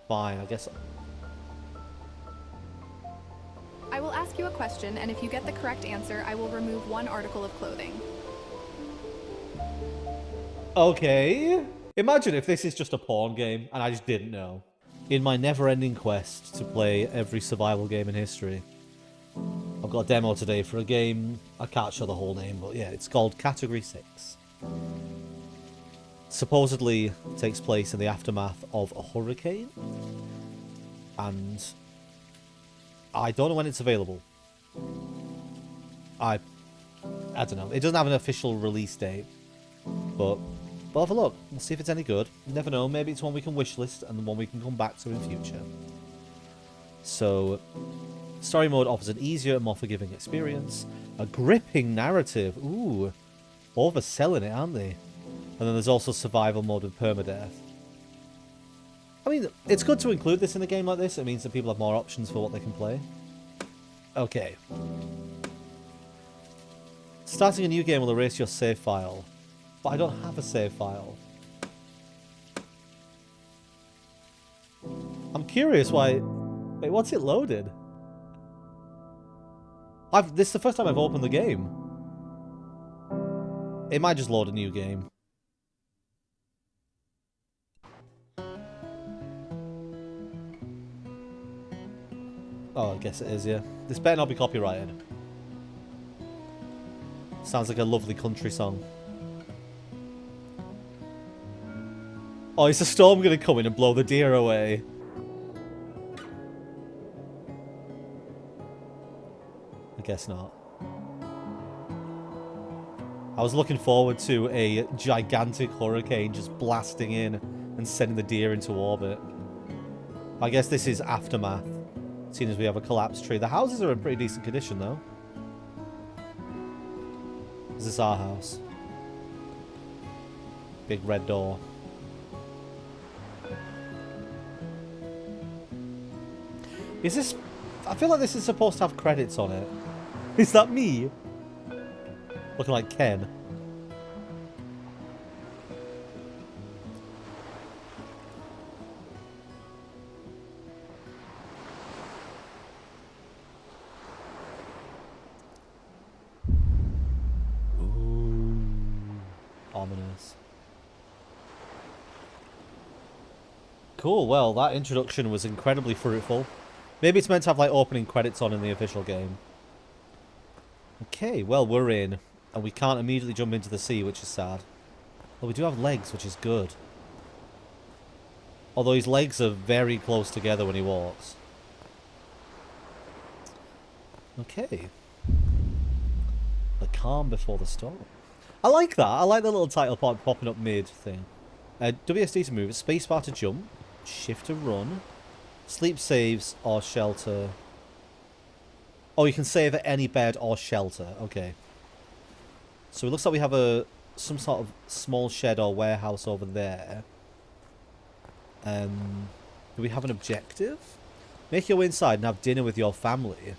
Fine, I guess. I will ask you a question, and if you get the correct answer, I will remove one article of clothing. Okay. Imagine if this is just a porn game and I just didn't know. In my never-ending quest to play every survival game in history, I've got a demo today for a game. I can't show the whole name, but yeah, it's called Category 6. Supposedly takes place in the aftermath of a hurricane. And I don't know when it's available. I don't know. It doesn't have an official release date. But we'll have a look. We'll see if it's any good. You never know. Maybe it's one we can wishlist and one we can come back to in future. So, story mode offers an easier and more forgiving experience. A gripping narrative. Ooh. Overselling it, aren't they? And then there's also survival mode with permadeath. I mean, it's good to include this in a game like this. It means that people have more options for what they can play. Okay. Starting a new game will erase your save file. But I don't have a save file. I'm curious why... Wait, what's it loaded? This is the first time I've opened the game. It might just load a new game. Oh, I guess it is, yeah. This better not be copyrighted. Sounds like a lovely country song. Oh, is a storm going to come in and blow the deer away? I guess not. I was looking forward to a gigantic hurricane just blasting in and sending the deer into orbit. I guess this is aftermath, seeing as we have a collapsed tree. The houses are in pretty decent condition, though. Is this our house? Big red door. Is this... I feel like this is supposed to have credits on it. Is that me? Looking like Ken. Ooh. Ominous. Cool, well, that introduction was incredibly fruitful. Maybe it's meant to have, like, opening credits on in the official game. Okay, well, we're in. And we can't immediately jump into the sea, which is sad. Well, we do have legs, which is good. Although his legs are very close together when he walks. Okay. The calm before the storm. I like that. I like the little title part popping up mid thing. WSD to move, spacebar to jump, shift to run, sleep saves or shelter. Oh, you can save at any bed or shelter. Okay. So it looks like we have some sort of small shed or warehouse over there. Do we have an objective? Make your way inside and have dinner with your family.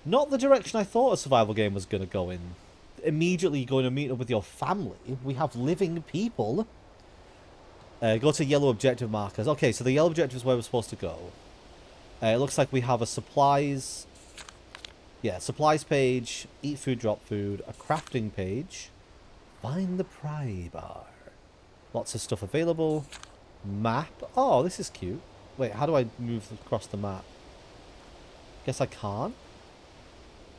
Not the direction I thought a survival game was going to go in. Immediately going to meet up with your family. We have living people. Go to yellow objective markers. Okay, so the yellow objective is where we're supposed to go. It looks like we have a supplies... Yeah, supplies page, eat food, drop food, a crafting page, find the pry bar. Lots of stuff available. Map. Oh, this is cute. Wait, how do I move across the map? Guess I can't.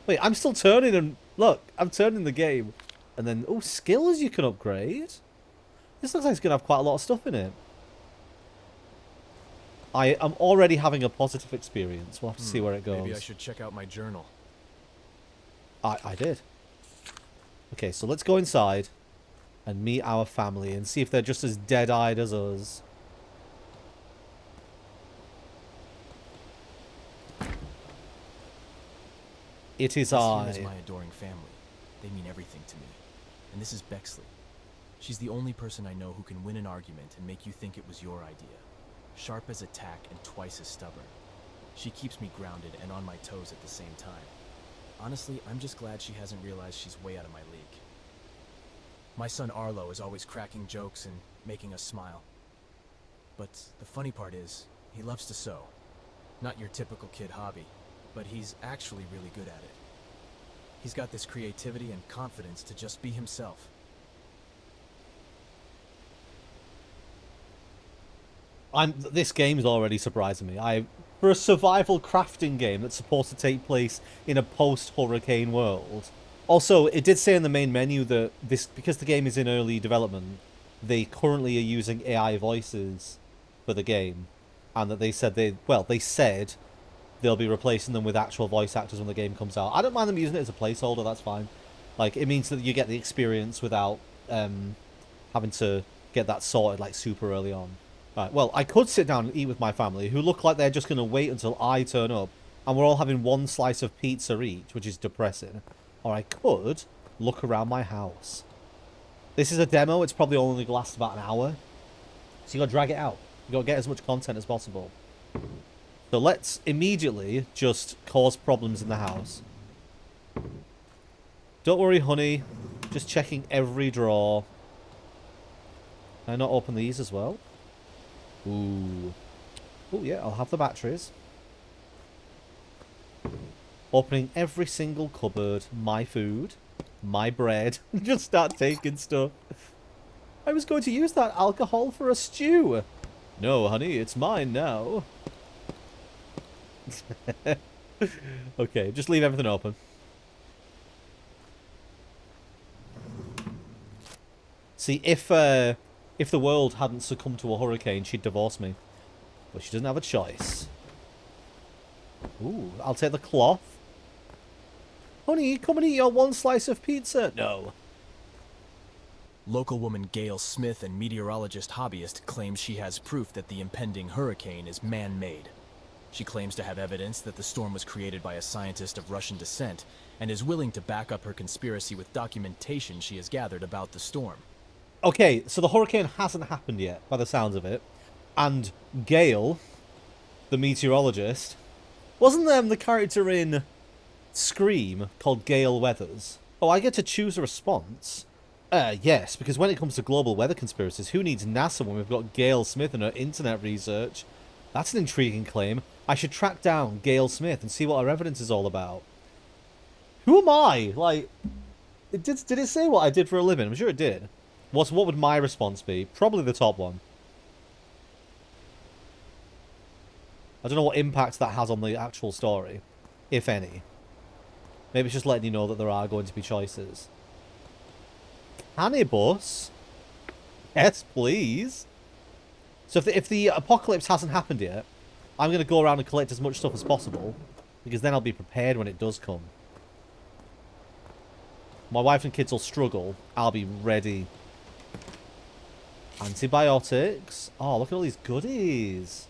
Wait, I'm still turning and... Look, I'm turning the game. And then, oh, skills you can upgrade. This looks like it's going to have quite a lot of stuff in it. I am already having a positive experience. We'll have to see where it goes. Maybe I should check out my journal. I did. Okay, so let's go inside and meet our family and see if they're just as dead-eyed as us. It is I. This is my adoring family. They mean everything to me. And this is Bexley. She's the only person I know who can win an argument and make you think it was your idea. Sharp as a tack and twice as stubborn. She keeps me grounded and on my toes at the same time. Honestly, I'm just glad she hasn't realized she's way out of my league. My son Arlo is always cracking jokes and making us smile. But the funny part is, he loves to sew. Not your typical kid hobby, but he's actually really good at it. He's got this creativity and confidence to just be himself. This game's already surprising me. For a survival crafting game that's supposed to take place in a post-hurricane world. Also, it did say in the main menu that because the game is in early development, they currently are using AI voices for the game, and that they said they'll be replacing them with actual voice actors when the game comes out. I don't mind them using it as a placeholder. That's fine. Like, it means that you get the experience without having to get that sorted like super early on. Right, well, I could sit down and eat with my family, who look like they're just going to wait until I turn up, and we're all having one slice of pizza each, which is depressing. Or I could look around my house. This is a demo. It's probably only going to last about an hour. So you got to drag it out. You got to get as much content as possible. So let's immediately just cause problems in the house. Don't worry, honey. Just checking every drawer. Can I not open these as well? Ooh. Oh, yeah, I'll have the batteries. Opening every single cupboard. My food. My bread. Just start taking stuff. I was going to use that alcohol for a stew. No, honey, it's mine now. Okay, just leave everything open. See, if the world hadn't succumbed to a hurricane, she'd divorce me. But she doesn't have a choice. Ooh, I'll take the cloth. Honey, come and eat your one slice of pizza. No. Local woman Gail Smith and meteorologist hobbyist claims she has proof that the impending hurricane is man-made. She claims to have evidence that the storm was created by a scientist of Russian descent and is willing to back up her conspiracy with documentation she has gathered about the storm. Okay, so the hurricane hasn't happened yet, by the sounds of it. And Gail, the meteorologist, wasn't there the character in Scream called Gale Weathers? Oh, I get to choose a response? Yes, because when it comes to global weather conspiracies, who needs NASA when we've got Gail Smith and her internet research? That's an intriguing claim. I should track down Gail Smith and see what her evidence is all about. Who am I? Like, did it say what I did for a living? I'm sure it did. What would my response be? Probably the top one. I don't know what impact that has on the actual story, if any. Maybe it's just letting you know that there are going to be choices. Cannibus? Yes, please. So if the apocalypse hasn't happened yet, I'm going to go around and collect as much stuff as possible, because then I'll be prepared when it does come. My wife and kids will struggle. I'll be ready. Antibiotics. Oh, look at all these goodies.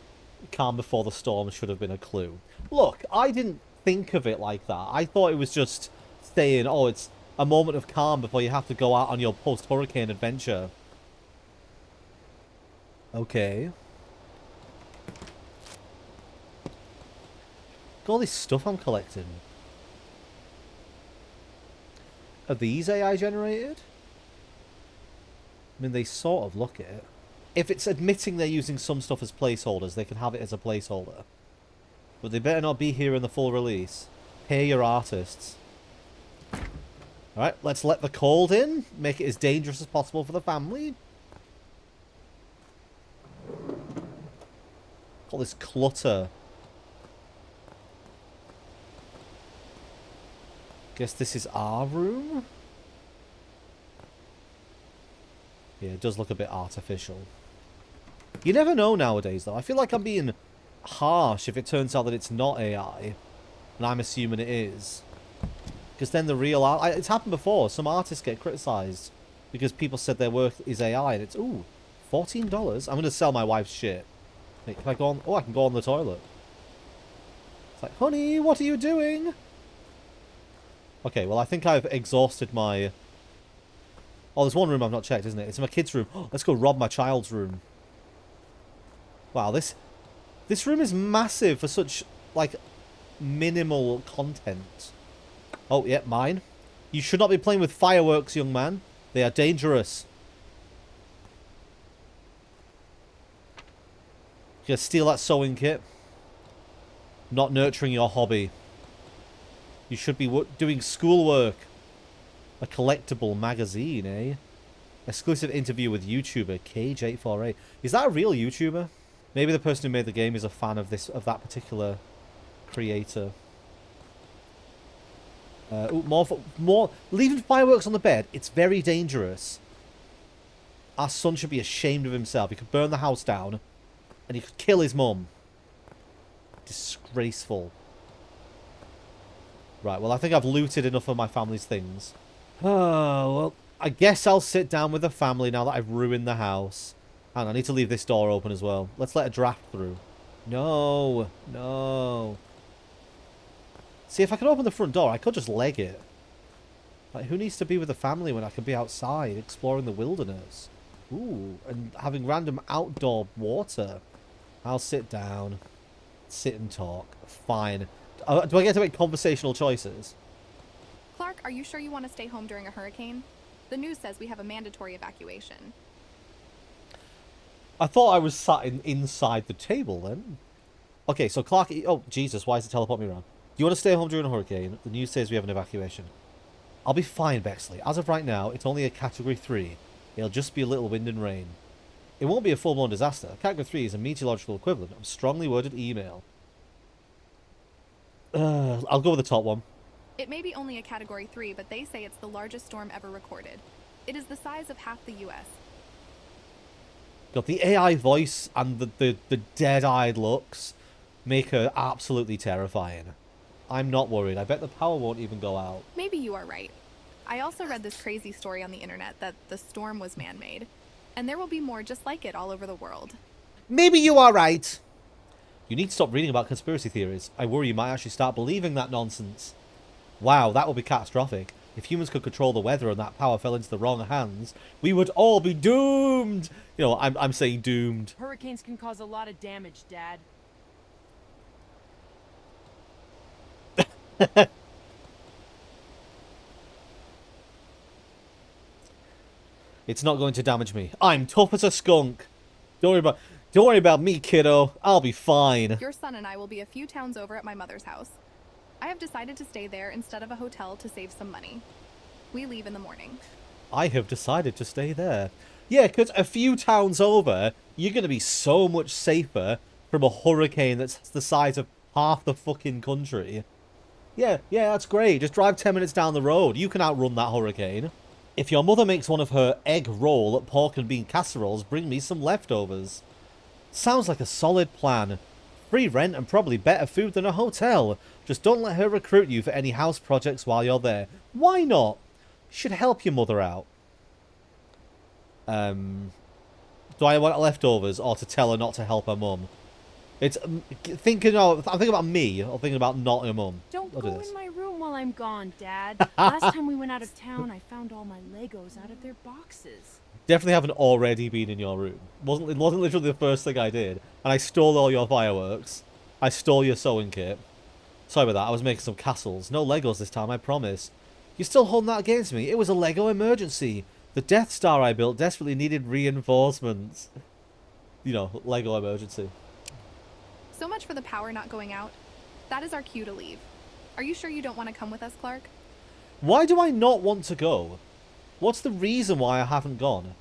Calm before the storm should have been a clue. Look, I didn't think of it like that. I thought it was just saying, oh, it's a moment of calm before you have to go out on your post-hurricane adventure. Okay. Look at all this stuff I'm collecting. Are these AI generated? I mean, they sort of look it. If it's admitting they're using some stuff as placeholders, they can have it as a placeholder. But they better not be here in the full release. Pay your artists. Alright, let's let the cold in. Make it as dangerous as possible for the family. All this clutter. Guess this is our room? Yeah, it does look a bit artificial. You never know nowadays, though. I feel like I'm being harsh if it turns out that it's not AI. And I'm assuming it is. Because then the real art... It's happened before. Some artists get criticised because people said their work is AI. And it's, ooh, $14? I'm going to sell my wife's shit. Wait, can I go on... Oh, I can go on the toilet. It's like, honey, what are you doing? Okay, well, I think I've exhausted my... Oh, there's one room I've not checked, isn't it? It's my kid's room. Oh, let's go rob my child's room. Wow, this room is massive for such, like, minimal content. Oh, yeah, mine. You should not be playing with fireworks, young man. They are dangerous. You steal that sewing kit. Not nurturing your hobby. You should be doing schoolwork. A collectible magazine, eh? Exclusive interview with YouTuber Cage848. Is that a real YouTuber? Maybe the person who made the game is a fan of that particular creator. Ooh, more. Leaving fireworks on the bed. It's very dangerous. Our son should be ashamed of himself. He could burn the house down, and he could kill his mum. Disgraceful. Right, well, I think I've looted enough of my family's things. Oh, well, I guess I'll sit down with the family now that I've ruined the house. And I need to leave this door open as well. Let's let a draft through. No. No. See, if I could open the front door, I could just leg it. Like, who needs to be with the family when I can be outside, exploring the wilderness? Ooh, and having random outdoor water. I'll sit down. Sit and talk. Fine. Do I get to make conversational choices? Clark, are you sure you want to stay home during a hurricane? The news says we have a mandatory evacuation. I thought I was sat inside the table then. Okay, so Clark... Oh, Jesus, why is it teleport me around? Do you want to stay home during a hurricane? The news says we have an evacuation. I'll be fine, Bexley. As of right now, it's only a Category 3. It'll just be a little wind and rain. It won't be a full-blown disaster. Category 3 is a meteorological equivalent of strongly worded email. I'll go with the top one. It may be only a Category 3, but they say it's the largest storm ever recorded. It is the size of half the U.S. Got the AI voice and the dead-eyed looks make her absolutely terrifying. I'm not worried. I bet the power won't even go out. Maybe you are right. I also read this crazy story on the internet that the storm was man-made. And there will be more just like it all over the world. Maybe you are right. You need to stop reading about conspiracy theories. I worry you might actually start believing that nonsense. Wow, that would be catastrophic. If humans could control the weather and that power fell into the wrong hands, we would all be doomed. You know, I'm saying doomed. Hurricanes can cause a lot of damage, Dad. It's not going to damage me. I'm tough as a skunk. Don't worry about me, kiddo. I'll be fine. Your son and I will be a few towns over at my mother's house. I have decided to stay there instead of a hotel to save some money. We leave in the morning. I have decided to stay there. Yeah, because a few towns over, you're going to be so much safer from a hurricane that's the size of half the fucking country. Yeah, that's great. Just drive 10 minutes down the road. You can outrun that hurricane. If your mother makes one of her egg roll pork and bean casseroles, bring me some leftovers. Sounds like a solid plan. Free rent and probably better food than a hotel. Just don't let her recruit you for any house projects while you're there. Why not? Should help your mother out. Do I want leftovers or to tell her not to help her mum? It's I'm thinking about me or thinking about not her mum. Don't I'll go do this. in my room while I'm gone, Dad. Last time we went out of town, I found all my Legos out of their boxes. Definitely haven't already been in your room. It wasn't literally the first thing I did. And I stole all your fireworks. I stole your sewing kit. Sorry about that. I was making some castles. No Legos this time, I promise. You're still holding that against me. It was a Lego emergency. The Death Star I built desperately needed reinforcements. You know, Lego emergency. So much for the power not going out. That is our cue to leave. Are you sure you don't want to come with us, Clark? Why do I not want to go? What's the reason why I haven't gone?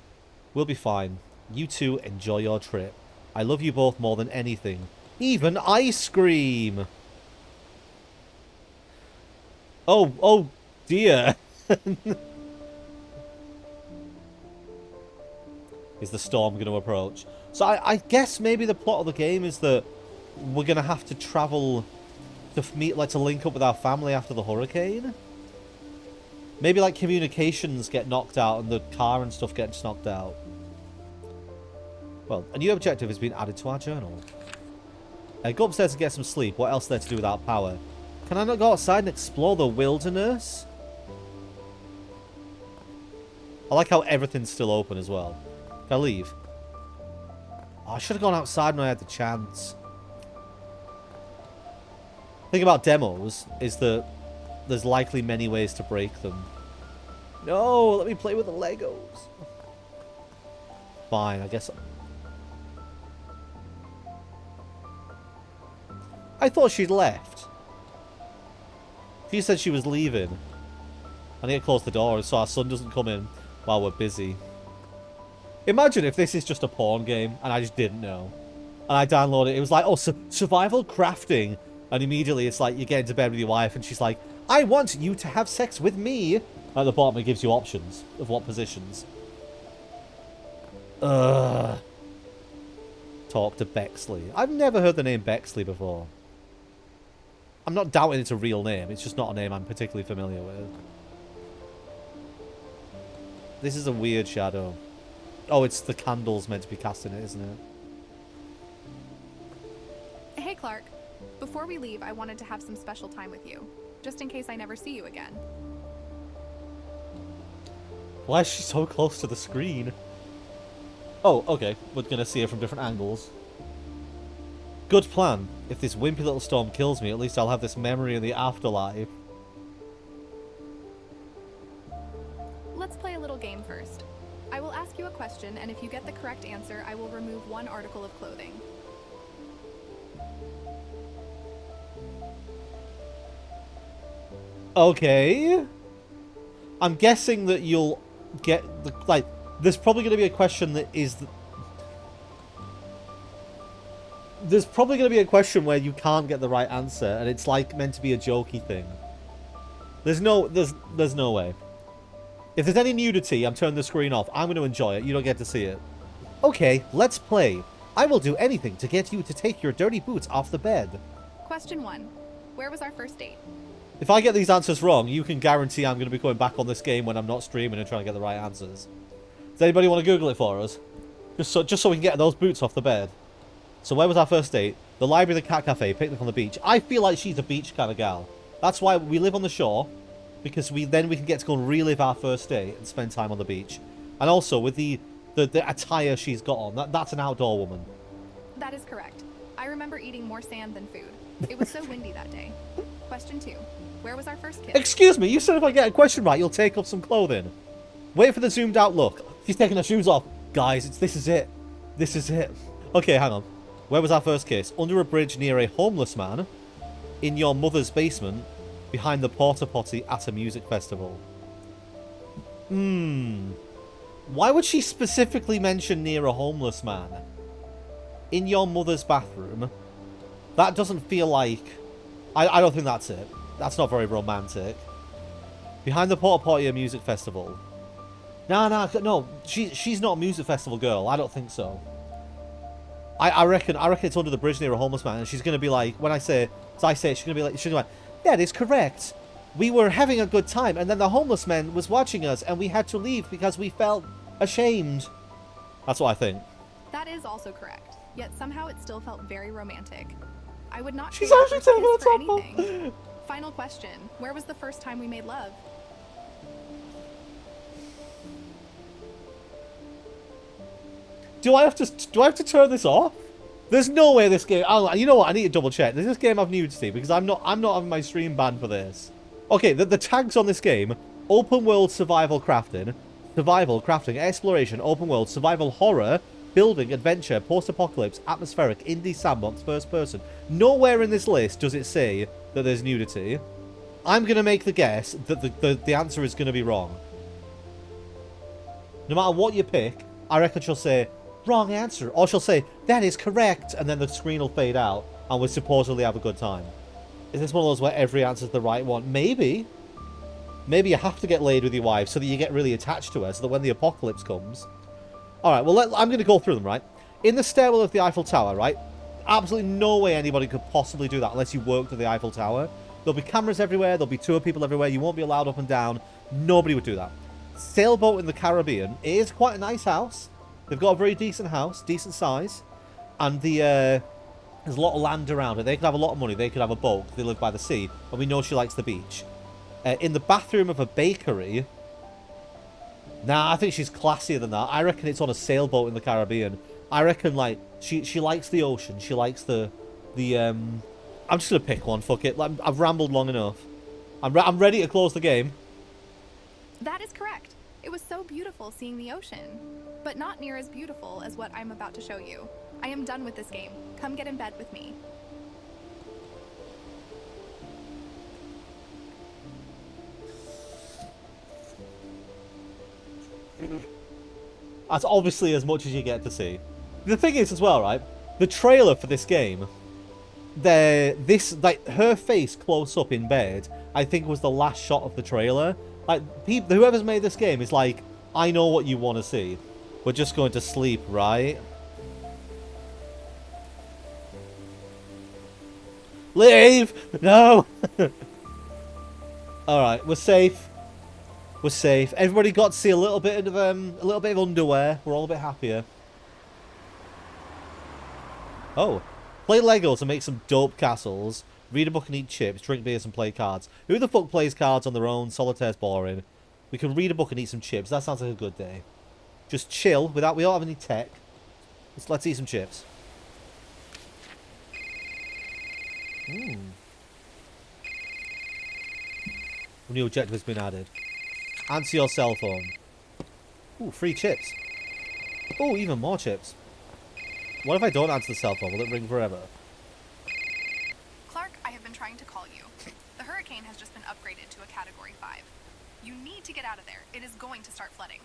We'll be fine. You two enjoy your trip. I love you both more than anything. Even ice cream! Oh dear. Is the storm going to approach? So I guess maybe the plot of the game is that we're going to have to travel to meet, like, to link up with our family after the hurricane? Maybe, like, communications get knocked out and the car and stuff gets knocked out. Well, a new objective has been added to our journal. Go upstairs and get some sleep. What else is there to do without power? Can I not go outside and explore the wilderness? I like how everything's still open as well. Can I leave? Oh, I should have gone outside when I had the chance. The thing about demos is that there's likely many ways to break them. No, let me play with the Legos. Fine, I guess. I thought she'd left. She said she was leaving. I need to close the door so our son doesn't come in while we're busy. Imagine if this is just a porn game and I just didn't know. And I downloaded it. It was like, oh, survival crafting. And immediately it's like you get into bed with your wife and she's like, I want you to have sex with me. At the bottom it gives you options of what positions. Ugh. Talk to Bexley. I've never heard the name Bexley before. I'm not doubting it's a real name. It's just not a name I'm particularly familiar with. This is a weird shadow. Oh, it's the candles meant to be casting it, isn't it? Hey, Clark. Before we leave, I wanted to have some special time with you, just in case I never see you again. Why is she so close to the screen? Oh, okay. We're gonna see her from different angles. Good plan. If this wimpy little storm kills me, at least I'll have this memory in the afterlife. Let's play a little game first. I will ask you a question, and if you get the correct answer, I will remove one article of clothing. Okay. I'm guessing that you'll get the, like, there's probably going to be a question that is there's probably going to be a question where you can't get the right answer and it's like meant to be a jokey thing. There's no way. If there's any nudity, I'm turning the screen off. I'm going to enjoy it. You don't get to see it. Okay, let's play. I will do anything to get you to take your dirty boots off the bed. Question 1. Where was our first date? If I get these answers wrong, you can guarantee I'm going to be going back on this game when I'm not streaming and trying to get the right answers. Does anybody want to Google it for us? Just so we can get those boots off the bed. So where was our first date? The library, the cat cafe, picnic on the beach. I feel like she's a beach kind of gal. That's why we live on the shore. Because then we can get to go and relive our first date and spend time on the beach. And also with the attire she's got on. That's an outdoor woman. That is correct. I remember eating more sand than food. It was so windy that day. Question 2. Where was our first kiss? Excuse me, you said if I get a question right, you'll take off some clothing. Wait for the zoomed out look. She's taking her shoes off. Guys, this is it. This is it. Okay, hang on. Where was our first kiss? Under a bridge near a homeless man. In your mother's basement. Behind the porta potty at a music festival. Why would she specifically mention near a homeless man? In your mother's bathroom? That doesn't feel like... I don't think that's it. That's not very romantic. Behind the porta potty at a music festival. No. She's not a music festival girl. I don't think so. I reckon it's under the bridge near a homeless man, and she's gonna be like, when I say it, she's gonna be like, that is correct. We were having a good time, and then the homeless man was watching us, and we had to leave because we felt ashamed. That's what I think. That is also correct. Yet somehow it still felt very romantic. I would not She's trade our actually first taking kiss for her top off. anything. Final question. Where was the first time we made love? Do I have to turn this off? There's no way this game... you know what? I need to double check. Does this game have nudity? Because I'm not having my stream banned for this. Okay, the tags on this game: open world survival crafting, exploration, open world survival horror, building, adventure, post-apocalypse, atmospheric, indie sandbox, first person. Nowhere in this list does it say that there's nudity. I'm gonna make the guess that the answer is gonna be wrong. No matter what you pick, I reckon she'll say wrong answer, or she'll say that is correct, and then the screen will fade out and we'll supposedly have a good time. Is this one of those where every answer's the right one? Maybe you have to get laid with your wife so that you get really attached to her, so that when the apocalypse comes... Alright, well, I'm going to go through them, right? In the stairwell of the Eiffel Tower, right? Absolutely no way anybody could possibly do that unless you worked at the Eiffel Tower. There'll be cameras everywhere, there'll be tour people everywhere, you won't be allowed up and down. Nobody would do that. Sailboat in the Caribbean. It is quite a nice house. They've got a very decent house, decent size. And there's a lot of land around it. They could have a lot of money, they could have a boat, they live by the sea. And we know she likes the beach. In the bathroom of a bakery... Nah, I think she's classier than that. I reckon it's on a sailboat in the Caribbean. I reckon, like, she likes the ocean. She likes the I'm just going to pick one, fuck it. Like, I've rambled long enough. I'm ready to close the game. That is correct. It was so beautiful seeing the ocean. But not near as beautiful as what I'm about to show you. I am done with this game. Come get in bed with me. That's obviously as much as you get to see. The thing is as well, right? The trailer for this game, her face close up in bed, I think was the last shot of the trailer. Like, whoever's made this game is like, I know what you want to see. We're just going to sleep, right? Leave! No! Alright, we're safe. We're safe. Everybody got to see a little bit of underwear. We're all a bit happier. Oh. Play Legos and make some dope castles. Read a book and eat chips. Drink beers and play cards. Who the fuck plays cards on their own? Solitaire's boring. We can read a book and eat some chips. That sounds like a good day. Just chill. We don't have any tech. Let's eat some chips. A new objective has been added. Answer your cell phone. Ooh, free chips. Oh, even more chips. What if I don't answer the cell phone? Will it ring forever? Clark, I have been trying to call you. The hurricane has just been upgraded to a Category 5. You need to get out of there. It is going to start flooding.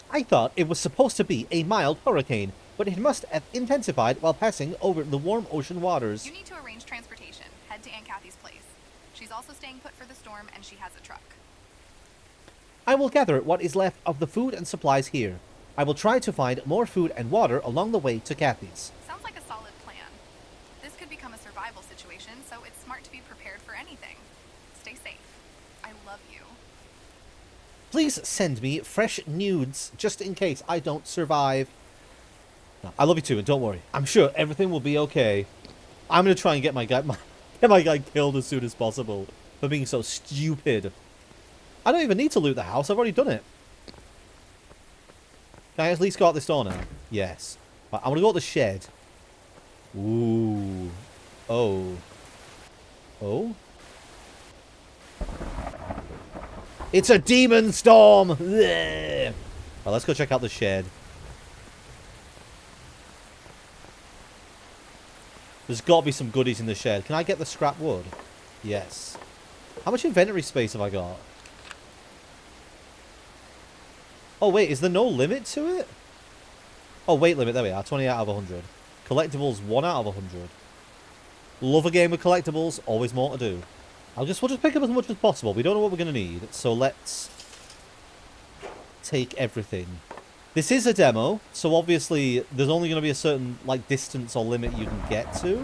I thought it was supposed to be a mild hurricane, but it must have intensified while passing over the warm ocean waters. You need to arrange transportation. Head to Aunt Kathy's place. She's also staying put for the storm, and she has a truck. I will gather what is left of the food and supplies here. I will try to find more food and water along the way to Kathy's. Sounds like a solid plan. This could become a survival situation, so it's smart to be prepared for anything. Stay safe. I love you. Please send me fresh nudes, just in case I don't survive. No, I love you too, and don't worry. I'm sure everything will be okay. I'm going to try and get my guy killed as soon as possible for being so stupid. I don't even need to loot the house. I've already done it. Can I at least go out this door now? Yes. Right, I'm going to go to the shed. Ooh. Oh. Oh? It's a demon storm! Right, let's go check out the shed. There's got to be some goodies in the shed. Can I get the scrap wood? Yes. How much inventory space have I got? Oh, wait. Is there no limit to it? Oh, weight limit. There we are. 20 out of 100. Collectibles, 1 out of 100. Love a game with collectibles. Always more to do. We'll just pick up as much as possible. We don't know what we're going to need. So let's take everything. This is a demo, so obviously there's only going to be a certain distance or limit you can get to.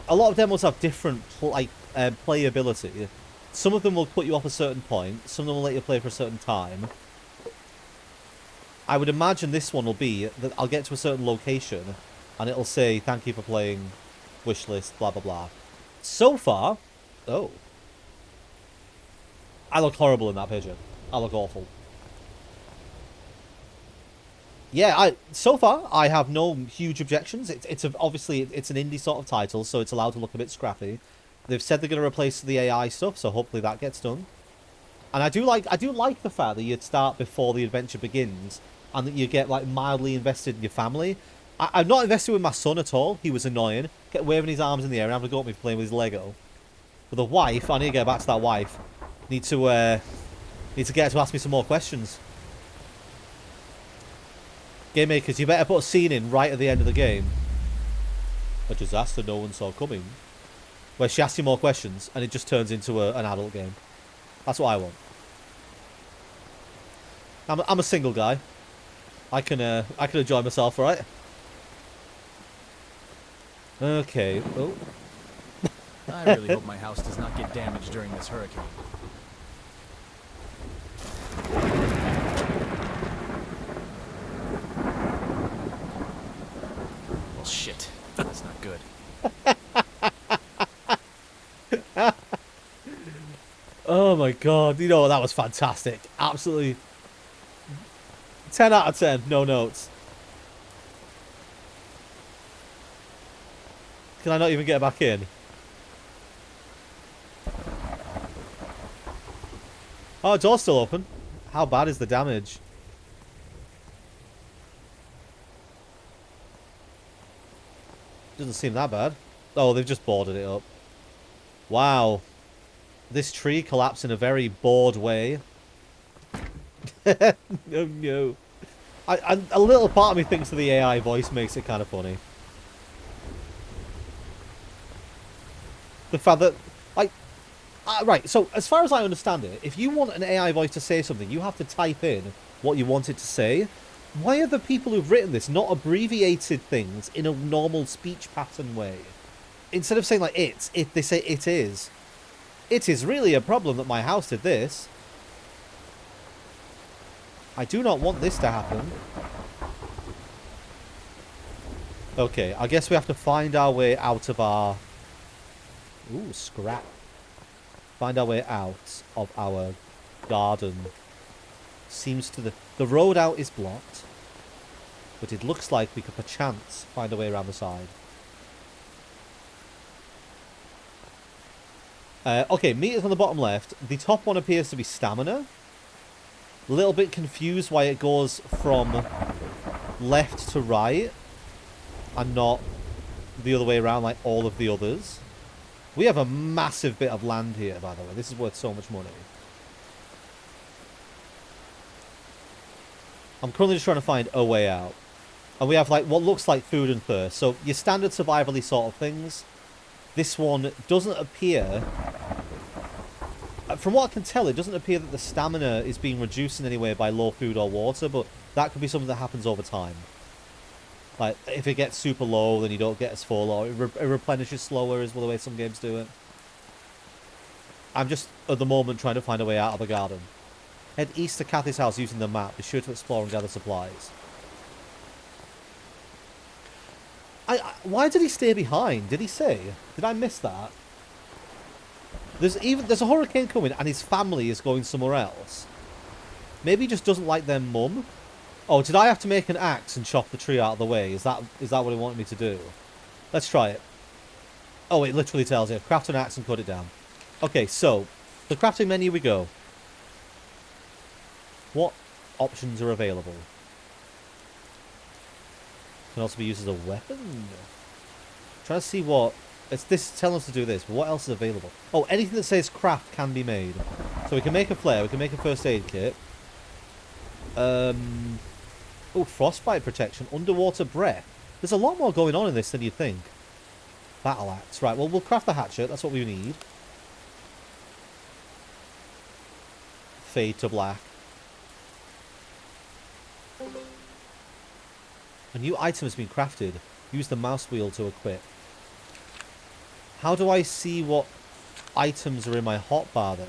A lot of demos have different playability. Some of them will put you off a certain point. Some of them will let you play for a certain time. I would imagine this one will be that I'll get to a certain location and it'll say thank you for playing, wishlist, blah blah blah. So far, oh, I look horrible in that picture. I look awful. Yeah, so far I have no huge objections. Obviously it's an indie sort of title, so it's allowed to look a bit scrappy. They've said they're going to replace the AI stuff, so hopefully that gets done. And I do like the fact that you start before the adventure begins, and that you get mildly invested in your family. I'm not invested with my son at all. He was annoying, kept waving his arms in the air and having to go at me for playing with his Lego. With a wife, I need to get back to that wife. Need to get her to ask me some more questions. Game makers, you better put a scene in right at the end of the game. A disaster no one saw coming. Where she asks you more questions and it just turns into an adult game. That's what I want. I'm a single guy. I can enjoy myself, right? Okay. Oh. I really hope my house does not get damaged during this hurricane. Well, shit. That's not good. Oh my god. You know what? That was fantastic. Absolutely. 10 out of 10. No notes. Can I not even get back in? Oh, door's still open. How bad is the damage? Doesn't seem that bad. Oh, they've just boarded it up. Wow. This tree collapsed in a very bored way. No, no. A little part of me thinks that the AI voice makes it kind of funny. The fact that, like, right, so as far as I understand it, if you want an AI voice to say something, you have to type in what you want it to say. Why are the people who've written this not abbreviated things in a normal speech pattern way? Instead of saying, like, they say it is. It is really a problem that my house did this. I do not want this to happen. Okay, I guess we have to find our way out of our... Ooh, scrap. Find our way out of our garden. Seems to the road out is blocked. But it looks like we could perchance find a way around the side. Okay, meters on the bottom left. The top one appears to be stamina. A little bit confused why it goes from left to right and not the other way around like all of the others. We have a massive bit of land here, by the way. This is worth so much money. I'm currently just trying to find a way out. And we have like what looks like food and thirst. So your standard survivally sort of things. This one doesn't appear... From what I can tell, it doesn't appear that the stamina is being reduced in any way by low food or water, but that could be something that happens over time. Like, if it gets super low, then you don't get as full, or it replenishes slower, is the way some games do it. I'm just, at the moment, trying to find a way out of the garden. Head east to Kathy's house using the map. Be sure to explore and gather supplies. Why did he stay behind? Did he say? Did I miss that? There's a hurricane coming and his family is going somewhere else. Maybe he just doesn't like their mum. Oh, did I have to make an axe and chop the tree out of the way? Is that what he wanted me to do? Let's try it. Oh, it literally tells you. Craft an axe and cut it down. Okay, so, the crafting menu we go. What options are available? Can also be used as a weapon. Trying to see what... This is telling us to do this, but what else is available? Oh, anything that says craft can be made. So we can make a flare, we can make a first aid kit. Oh, frostbite protection, underwater breath. There's a lot more going on in this than you think. Battle axe. Right, well, we'll craft the hatchet. That's what we need. Fade to black. A new item has been crafted. Use the mouse wheel to equip. How do I see what items are in my hotbar then?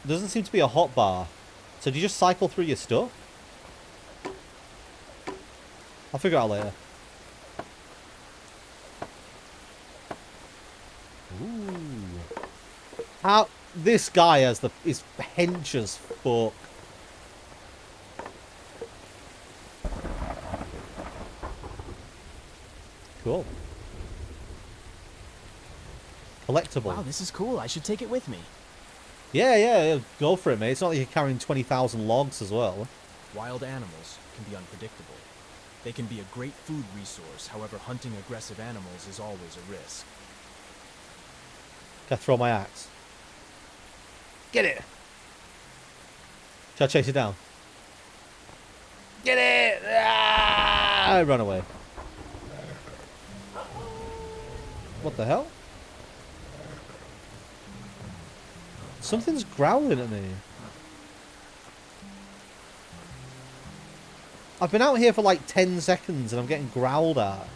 There doesn't seem to be a hotbar. So do you just cycle through your stuff? I'll figure it out later. Ooh. How... This guy has is hench as fuck. Cool. Collectible. Wow, this is cool. I should take it with me. Yeah, go for it, mate. It's not like you're carrying 20,000 logs as well. Wild animals can be unpredictable. They can be a great food resource, however hunting aggressive animals is always a risk. Can I throw my axe? Get it! Shall I chase it down? Get it! Ah! I run away. What the hell? Something's growling at me. I've been out here for like 10 seconds and I'm getting growled at.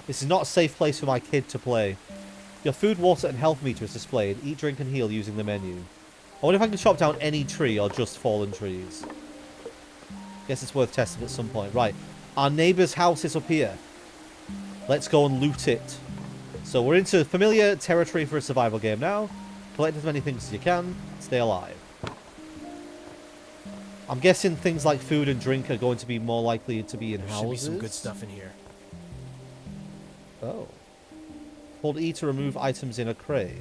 This is not a safe place for my kid to play. Your food, water, and health meter is displayed. Eat, drink, and heal using the menu. I wonder if I can chop down any tree or just fallen trees. Guess it's worth testing at some point. Right. Our neighbour's house is up here. Let's go and loot it. So we're into familiar territory for a survival game now. Collect as many things as you can. Stay alive. I'm guessing things like food and drink are going to be more likely to be in houses. Should be some good stuff in here. Oh. Hold E to remove items in a crate.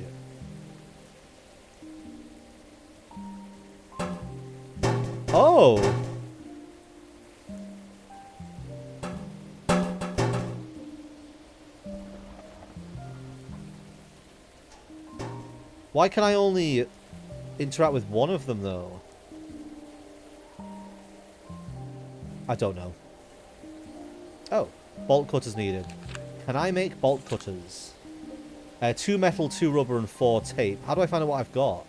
Oh! Why can I only interact with one of them, though? I don't know. Oh, bolt cutters needed. Can I make bolt cutters? 2 metal, 2 rubber, and 4 tape. How do I find out what I've got?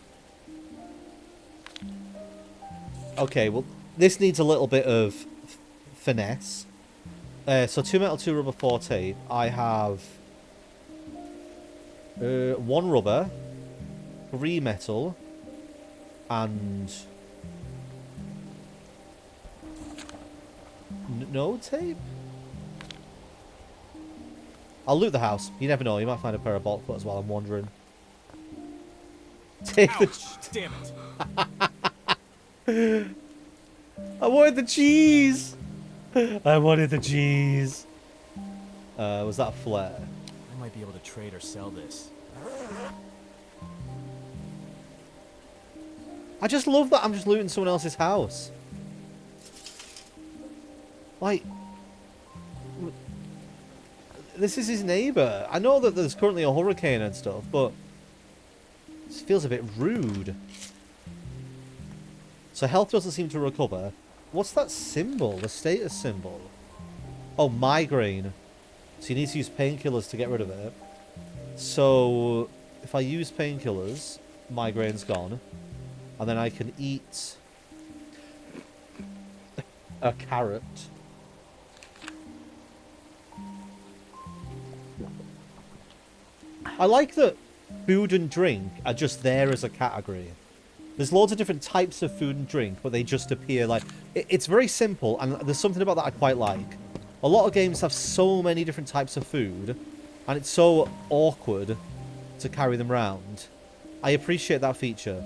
Okay, well, this needs a little bit of finesse. So 2 metal, 2 rubber, 4 tape. I have 1 rubber, 3 metal, and no tape? I'll loot the house. You never know. You might find a pair of bolt cutters while I'm wandering. Take Ouch, the... damn it. I wanted the cheese! I wanted the cheese. Was that a flare? I might be able to trade or sell this. I just love that I'm just looting someone else's house. Like... This is his neighbour. I know that there's currently a hurricane and stuff, but... This feels a bit rude. So health doesn't seem to recover. What's that symbol? The status symbol? Oh, migraine. So you need to use painkillers to get rid of it. So if I use painkillers, migraine's gone. And then I can eat a carrot. I like that food and drink are just there as a category. There's loads of different types of food and drink, but they just appear like... It's very simple, and there's something about that I quite like. A lot of games have so many different types of food, and it's so awkward to carry them around. I appreciate that feature.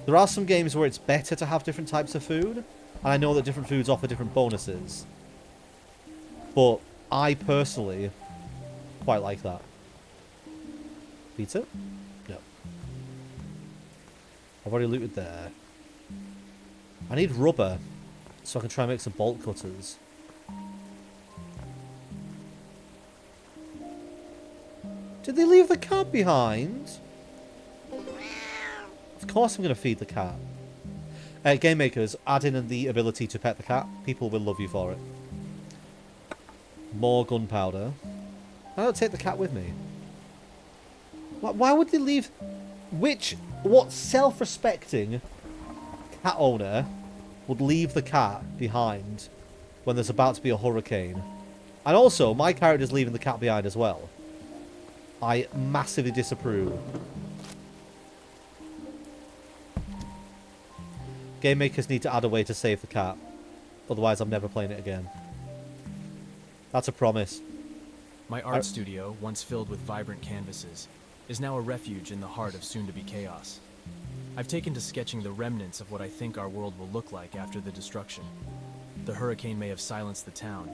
There are some games where it's better to have different types of food, and I know that different foods offer different bonuses. But I personally quite like that. Pizza? No. I've already looted there. I need rubber, so I can try and make some bolt cutters. Did they leave the cat behind? Of course I'm going to feed the cat. Game makers, add in the ability to pet the cat. People will love you for it. More gunpowder. I don't take the cat with me. Why would they leave... What self-respecting cat owner would leave the cat behind when there's about to be a hurricane? And also, my character's leaving the cat behind as well. I massively disapprove. Game makers need to add a way to save the cat. Otherwise, I'm never playing it again. That's a promise. My art studio, once filled with vibrant canvases, is now a refuge in the heart of soon-to-be chaos. I've taken to sketching the remnants of what I think our world will look like after the destruction. The hurricane may have silenced the town,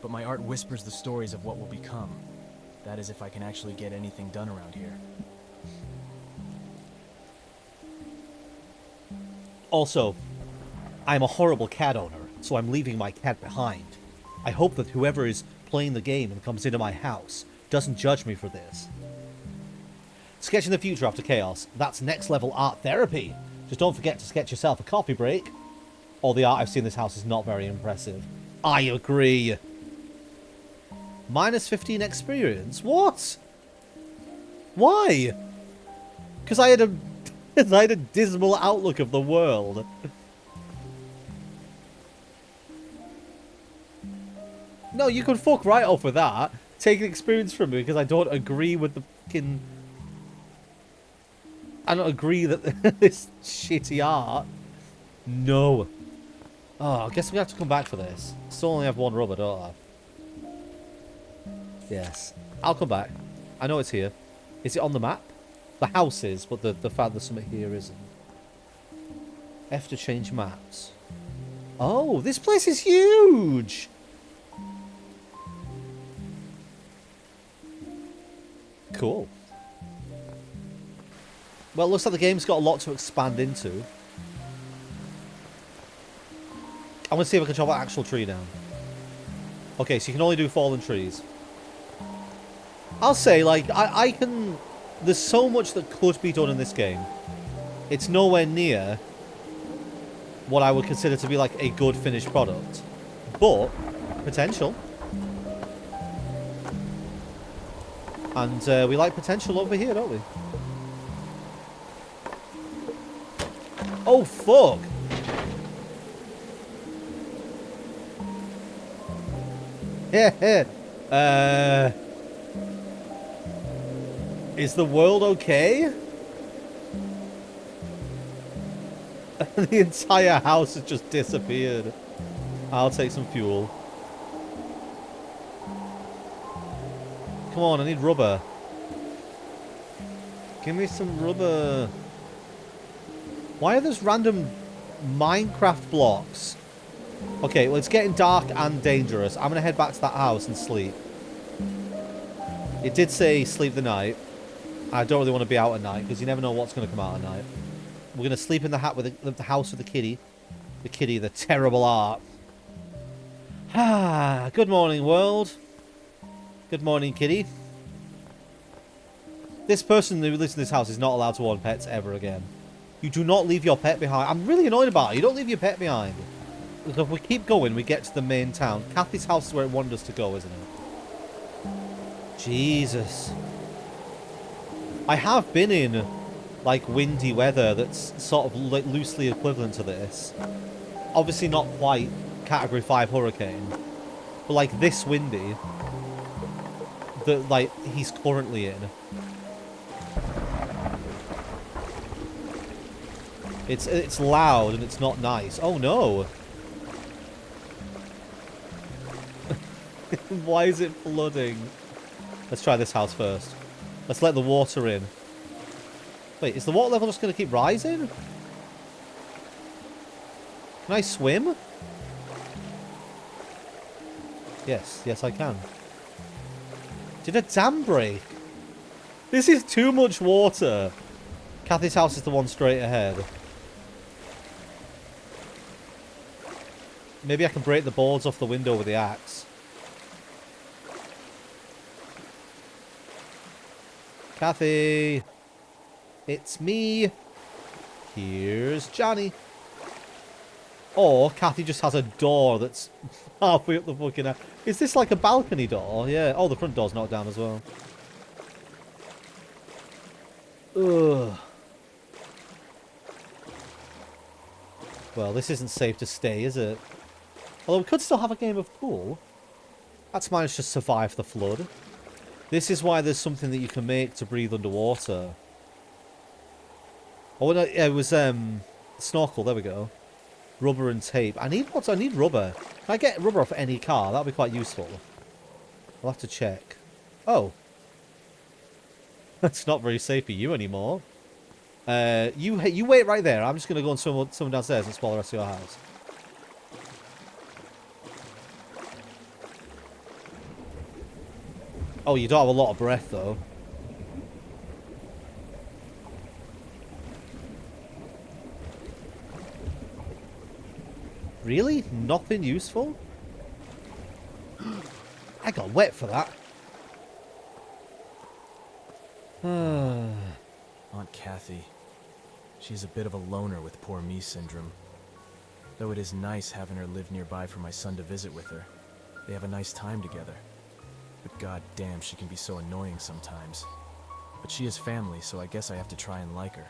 but my art whispers the stories of what will become. That is if I can actually get anything done around here. Also, I'm a horrible cat owner, so I'm leaving my cat behind. I hope that whoever is playing the game and comes into my house doesn't judge me for this. Sketching the future after chaos. That's next level art therapy. Just don't forget to sketch yourself a coffee break. All the art I've seen in this house is not very impressive. I agree. Minus 15 experience? What? Why? Because I had a dismal outlook of the world. No, you could fuck right off with that. Taking experience from me because I don't agree with the fucking... I don't agree that this shitty art. No. Oh, I guess we have to come back for this. Still only have 1 rubber, don't I? Yes. I'll come back. I know it's here. Is it on the map? The house is, but the fact that something here isn't. F to change maps. Oh, this place is huge! Cool. Well, it looks like the game's got a lot to expand into. I'm going to see if I can chop an actual tree down. Okay, so you can only do fallen trees. I'll say, like, I can There's so much that could be done in this game. It's nowhere near what I would consider to be like a good finished product. But, potential. And we like potential over here, don't we? Oh, fuck! Yeah. Is the world okay? The entire house has just disappeared. I'll take some fuel. Come on, I need rubber. Give me some rubber. Why are there random Minecraft blocks? Okay, well, it's getting dark and dangerous. I'm going to head back to that house and sleep. It did say sleep the night. I don't really want to be out at night because you never know what's going to come out at night. We're going to sleep in the house with the kitty. The kitty, the terrible art. Ah, good morning, world. Good morning, kitty. This person who lives in this house is not allowed to own pets ever again. You do not leave your pet behind. I'm really annoyed about it. You don't leave your pet behind. Look, if we keep going, we get to the main town. Kathy's house is where it wanted us to go, isn't it? Jesus. I have been in, like, windy weather that's sort of loosely equivalent to this. Obviously not quite Category 5 hurricane. But, like, this windy that, like, he's currently in. It's loud and it's not nice. Oh, no. Why is it flooding? Let's try this house first. Let's let the water in. Wait, is the water level just going to keep rising? Can I swim? Yes, yes I can. Did a dam break? This is too much water. Kathy's house is the one straight ahead. Maybe I can break the boards off the window with the axe. Kathy! It's me! Here's Johnny! Or Kathy just has a door that's halfway up the fucking... Is this like a balcony door? Yeah. Oh, the front door's knocked down as well. Ugh. Well, this isn't safe to stay, is it? Although we could still have a game of pool. That's managed to survive the flood. This is why there's something that you can make to breathe underwater. Oh, no, yeah, it was snorkel. There we go. Rubber and tape. I need what? I need rubber. Can I get rubber off any car? That'll be quite useful. I'll have to check. Oh. That's not very safe for you anymore. You wait right there. I'm just going to go and someone downstairs and spoil the rest of your house. Oh, you don't have a lot of breath, though. Really? Nothing useful? I got wet for that. Aunt Kathy. She's a bit of a loner with poor me syndrome. Though it is nice having her live nearby for my son to visit with her. They have a nice time together. But god damn, she can be so annoying sometimes. But she is family, so I guess I have to try and like her.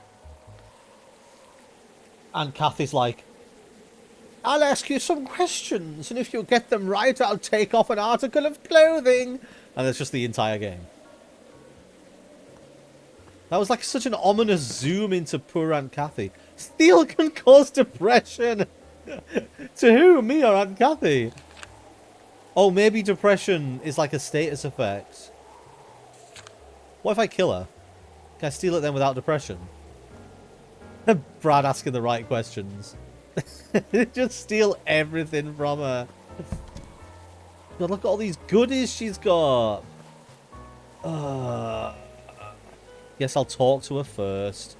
And Kathy's like, I'll ask you some questions, and if you get them right, I'll take off an article of clothing. And that's just the entire game. That was like such an ominous zoom into poor Aunt Kathy. Steel can cause depression. To who? Me or Aunt Kathy? Oh, maybe depression is like a status effect. What if I kill her? Can I steal it then without depression? Brad asking the right questions. Just steal everything from her. God, look at all these goodies she's got. Guess I'll talk to her first.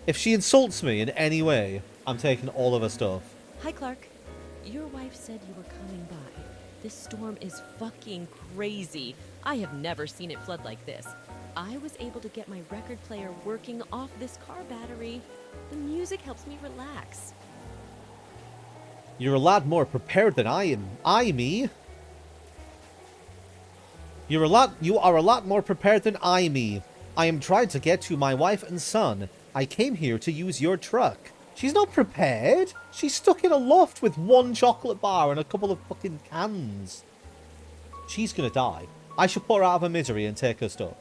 If she insults me in any way, I'm taking all of her stuff. Hi, Clark. Your wife said you were coming by. This storm is fucking crazy. I have never seen it flood like this. I was able to get my record player working off this car battery. The music helps me relax. You're a lot more prepared than I am. Me. You are a lot more prepared than me. I am trying to get to my wife and son. I came here to use your truck. She's not prepared. She's stuck in a loft with one chocolate bar and a couple of fucking cans. She's gonna die. I should put her out of her misery and take her stuff.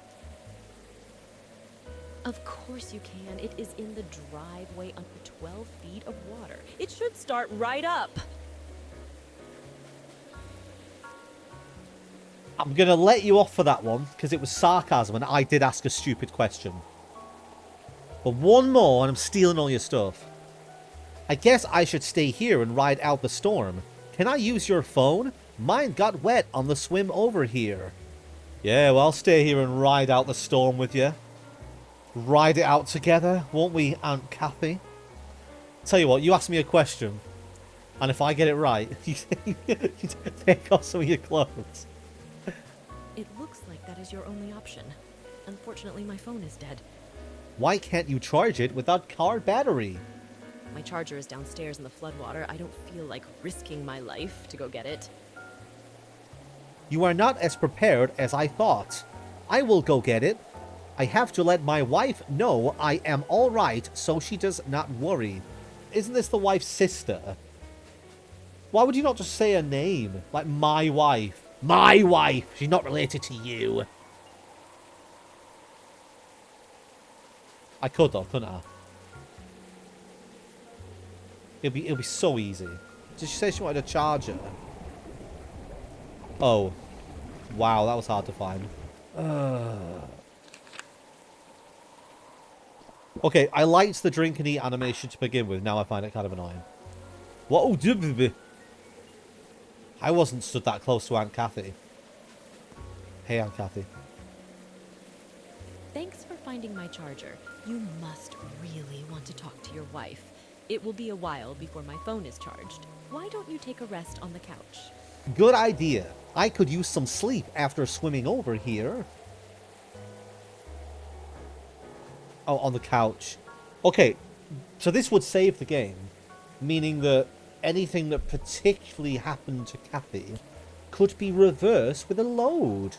Of course you can. It is in the driveway under 12 feet of water. It should start right up. I'm gonna let you off for that one, because it was sarcasm and I did ask a stupid question. But one more and I'm stealing all your stuff. I guess I should stay here and ride out the storm. Can I use your phone? Mine got wet on the swim over here. Yeah, well, I'll stay here and ride out the storm with you. Ride it out together, won't we, Aunt Kathy? Tell you what, you ask me a question, and if I get it right, you take off some of your clothes. It looks like that is your only option. Unfortunately, my phone is dead. Why can't you charge it with that car battery? My charger is downstairs in the floodwater. I don't feel like risking my life to go get it. You are not as prepared as I thought. I will go get it. I have to let my wife know I am all right so she does not worry. Isn't this the wife's sister? Why would you not just say her name? Like, my wife. My wife! She's not related to you. I could though, couldn't I? It'll be so easy. Did she say she wanted a charger? Oh. Wow, that was hard to find. Okay, I liked the drink and eat animation to begin with. Now I find it kind of annoying. What? Oh, I wasn't stood that close to Aunt Kathy. Hey, Aunt Kathy. Thanks for finding my charger. You must really want to talk to your wife. It will be a while before my phone is charged. Why don't you take a rest on the couch? Good idea. I could use some sleep after swimming over here. Oh, on the couch. Okay, so this would save the game, meaning that anything that particularly happened to Kathy could be reversed with a load.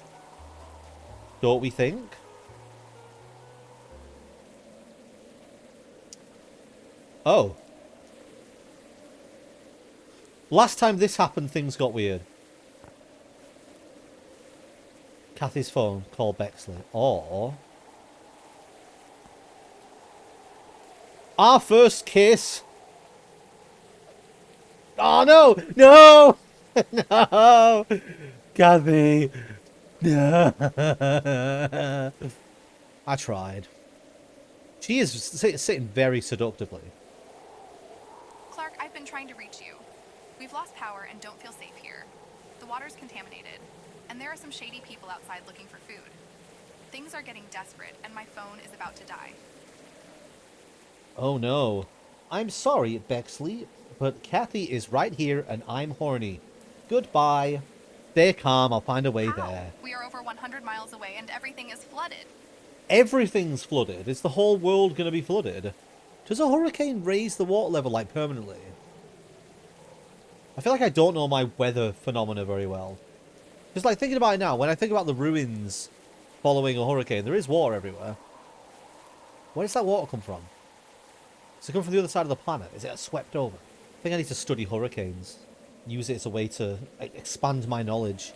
Don't we think? Oh. Last time this happened, things got weird. Kathy's phone, call Bexley. Or our first kiss. Oh, no! No! No! Kathy. No. I tried. She is sitting very seductively. Clark, I've been trying to reach you. We've lost power and don't feel safe here. The water's contaminated, and there are some shady people outside looking for food. Things are getting desperate, and my phone is about to die. Oh no. I'm sorry, Bexley, but Kathy is right here and I'm horny. Goodbye. Stay calm, I'll find a way there. We are over 100 miles away and everything is flooded. Everything's flooded. Is the whole world going to be flooded? Does a hurricane raise the water level, like, permanently? I feel like I don't know my weather phenomena very well. Just, like, thinking about it now, when I think about the ruins following a hurricane, there is water everywhere. Where does that water come from? Does it come from the other side of the planet? Is it swept over? I think I need to study hurricanes. Use it as a way to expand my knowledge.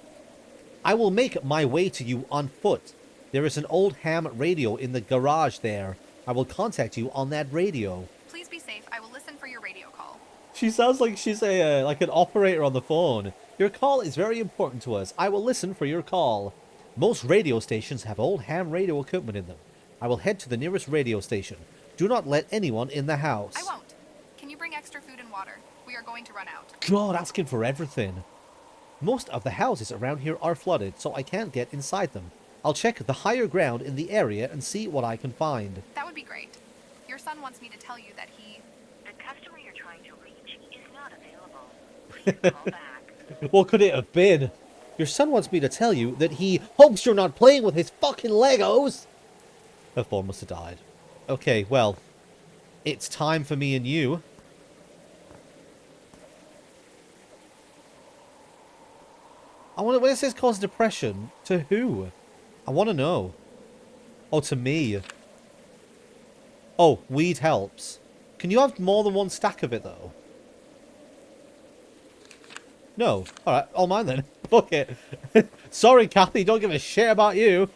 I will make my way to you on foot. There is an old ham radio in the garage there. I will contact you on that radio. Please be safe. I will listen for your radio call. She sounds like she's a like an operator on the phone. Your call is very important to us. I will listen for your call. Most radio stations have old ham radio equipment in them. I will head to the nearest radio station. Do not let anyone in the house. I won't. Can you bring extra food and water? We are going to run out. God, asking for everything. Most of the houses around here are flooded, so I can't get inside them. I'll check the higher ground in the area and see what I can find. That would be great. Your son wants me to tell you that he... The customer you're trying to reach is not available. Please call back. What could it have been? Your son wants me to tell you that he hopes you're not playing with his fucking Legos. Her phone must have died. Okay, well, it's time for me and you. I wonder, when it says cause depression, to who? I want to know. Oh, to me. Oh, weed helps. Can you have more than one stack of it, though? No. Alright, all mine then. Fuck it. Sorry, Kathy, don't give a shit about you.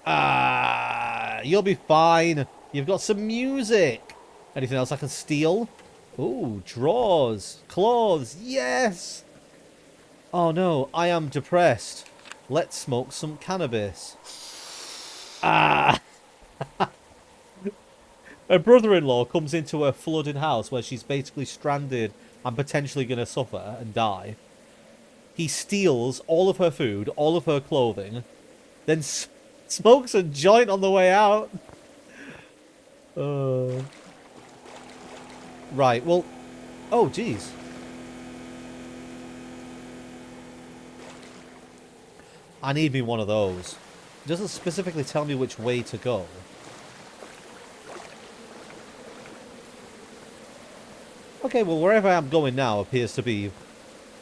Ah, you'll be fine. You've got some music. Anything else I can steal? Ooh, drawers. Clothes. Yes! Oh no, I am depressed. Let's smoke some cannabis. Ah! Her brother-in-law comes into a flooded house where she's basically stranded and potentially going to suffer and die. He steals all of her food, all of her clothing, then smokes a joint on the way out. Right, well... Oh, jeez. I need me one of those. It doesn't specifically tell me which way to go. Okay, well, wherever I'm going now appears to be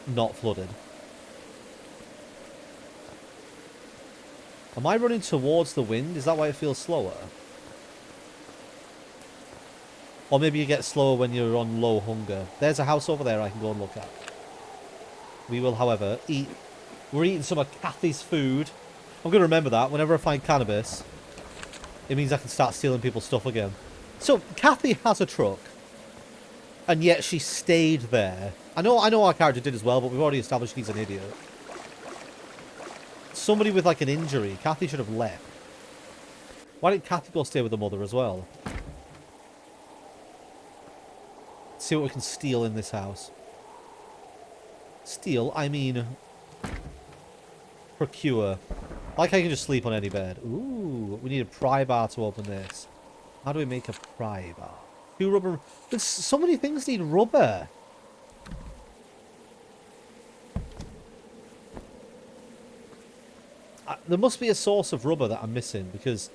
not flooded. Am I running towards the wind? Is that why it feels slower? Or maybe you get slower when you're on low hunger. There's a house over there I can go and look at. We will, however, eat... We're eating some of Kathy's food. I'm going to remember that. Whenever I find cannabis, it means I can start stealing people's stuff again. So, Kathy has a truck. And yet she stayed there. I know our character did as well, but we've already established he's an idiot. Somebody with, like, an injury. Kathy should have left. Why didn't Kathy go stay with the mother as well? Let's see what we can steal in this house. Steal, I mean... procure. Like I can just sleep on any bed. Ooh, we need a pry bar to open this. How do we make a pry bar? 2 rubber... There's so many things need rubber. There must be a source of rubber that I'm missing, because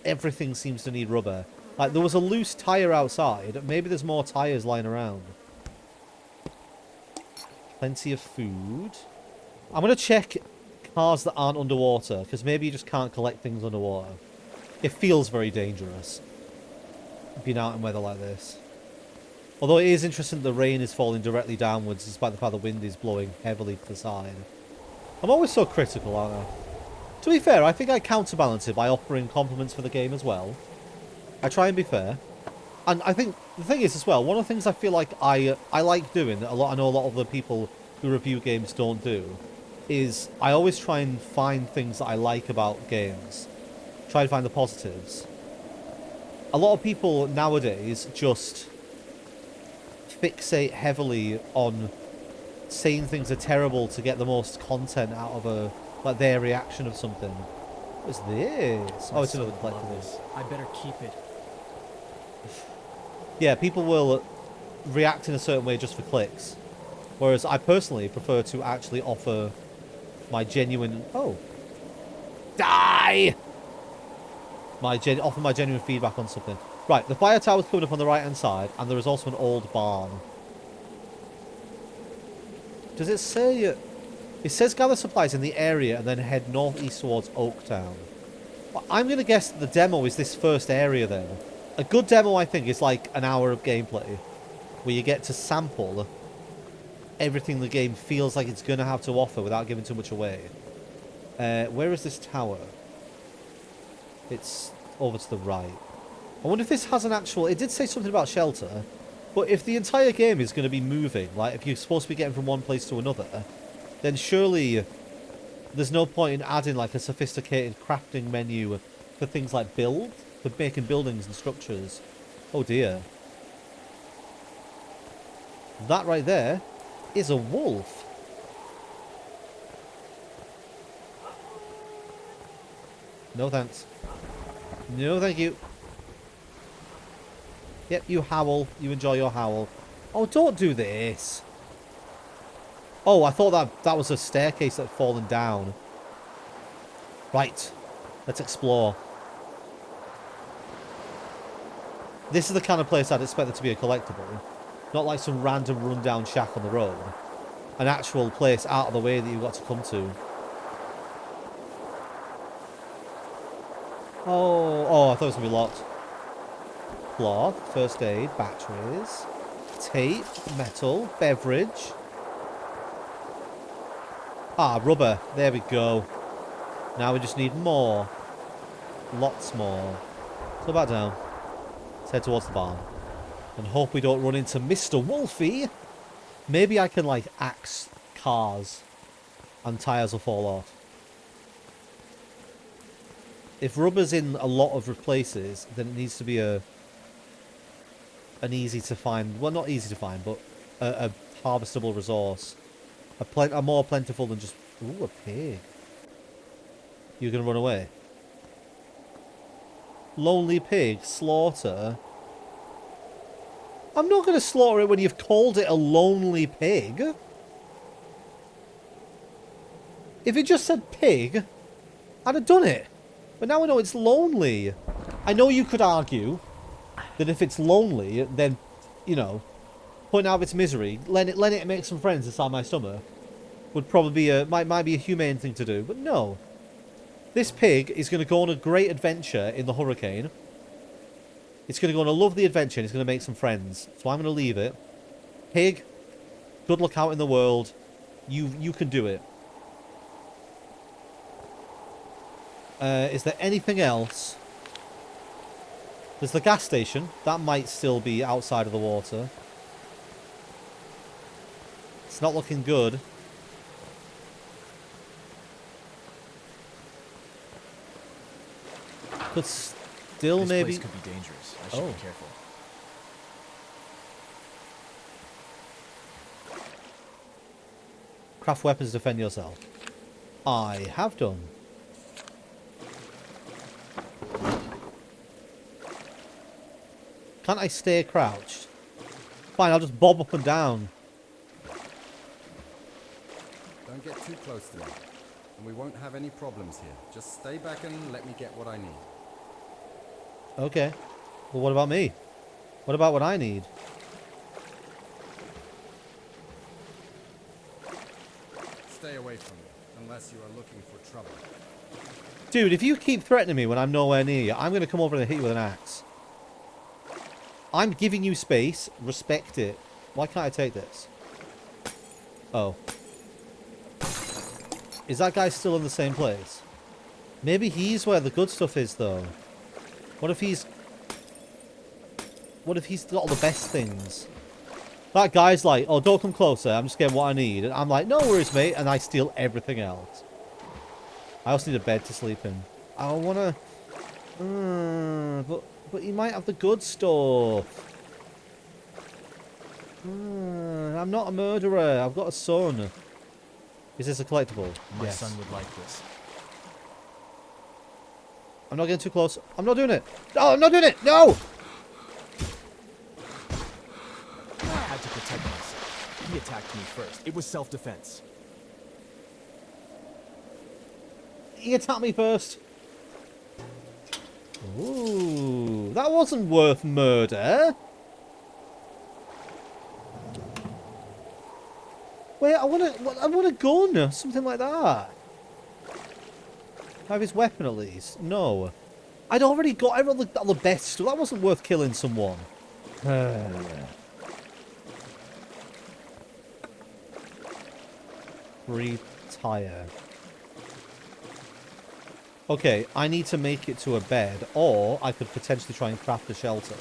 everything seems to need rubber. Like, there was a loose tyre outside. Maybe there's more tyres lying around. Plenty of food. I'm going to check cars that aren't underwater, because maybe you just can't collect things underwater. It feels very dangerous being out in weather like this. Although it is interesting that the rain is falling directly downwards, despite the fact the wind is blowing heavily to the side. I'm always so critical, aren't I? To be fair, I think I counterbalance it by offering compliments for the game as well. I try and be fair. And I think the thing is as well, one of the things I feel like I like doing, that I know a lot of the people who review games don't do, is I always try and find things that I like about games. Try to find the positives. A lot of people nowadays just fixate heavily on saying things are terrible to get the most content out of like their reaction of something. What is this? Oh, it's another collectible. I better keep it. Yeah, people will react in a certain way just for clicks. Whereas I personally prefer to actually offer my genuine... Oh. Die! Offer my genuine feedback on something. Right, the fire tower's coming up on the right-hand side, and there is also an old barn. Does it say... It says gather supplies in the area and then head northeast towards Oaktown. Well, I'm going to guess that the demo is this first area then. A good demo, I think, is like an hour of gameplay, where you get to sample everything the game feels like it's going to have to offer without giving too much away. Where is this tower? It's over to the right. I wonder if this has an actual... It did say something about shelter, but if the entire game is going to be moving, like if you're supposed to be getting from one place to another, then surely there's no point in adding like a sophisticated crafting menu for things like build, for making buildings and structures. Oh dear. That right there is a wolf. No thanks. No thank you. Yep, you howl. You enjoy your howl. Oh, don't do this. Oh, I thought that was a staircase that had fallen down. Right. Let's explore. This is the kind of place I'd expect there to be a collectible. Not like some random rundown shack on the road. An actual place out of the way that you've got to come to. Oh, I thought it was going to be locked. Cloth, first aid, batteries, tape, metal, beverage. Ah, rubber. There we go. Now we just need more. Lots more. So back down. Let's head towards the barn. And hope we don't run into Mr. Wolfie. Maybe I can, like, axe cars. And tyres will fall off. If rubber's in a lot of places, then it needs to be an easy to find, well, not easy to find, but a harvestable resource. A more plentiful than just, ooh, a pig. You're going to run away. Lonely pig, slaughter. I'm not going to slaughter it when you've called it a lonely pig. If it just said pig, I'd have done it. But now I know it's lonely. I know you could argue that if it's lonely, then, you know, putting out of its misery, let it make some friends inside my stomach, would probably be might be a humane thing to do. But no. This pig is going to go on a great adventure in the hurricane. It's going to go on a lovely adventure and it's going to make some friends. So I'm going to leave it. Pig, good luck out in the world. You can do it. Is there anything else? There's the gas station. That might still be outside of the water. It's not looking good. Could still this maybe... place could be dangerous. I should be careful. Craft weapons to defend yourself. I have done. Can't I stay crouched? Fine, I'll just bob up and down. Don't get too close to me, and we won't have any problems here. Just stay back and let me get what I need. Okay. Well, what about me? What about what I need? Stay away from me, unless you are looking for trouble. Dude, if you keep threatening me when I'm nowhere near you, I'm going to come over and hit you with an axe. I'm giving you space. Respect it. Why can't I take this? Oh. Is that guy still in the same place? Maybe he's where the good stuff is, though. What if he's got all the best things? That guy's like, oh, don't come closer. I'm just getting what I need. And I'm like, no worries, mate. And I steal everything else. I also need a bed to sleep in. I want to... But he might have the good stuff. I'm not a murderer. I've got a son. Is this a collectible? My Yes. son would like this. I'm not getting too close. I'm not doing it. No, I'm not doing it. No! I had to protect myself. He attacked me first. It was self-defense. He attacked me first. Ooh, that wasn't worth murder. Wait, I want a gun, something like that. Have his weapon at least. No, I'd already got everyone the best stuff. That wasn't worth killing someone. Retire. Okay, I need to make it to a bed, or I could potentially try and craft a shelter.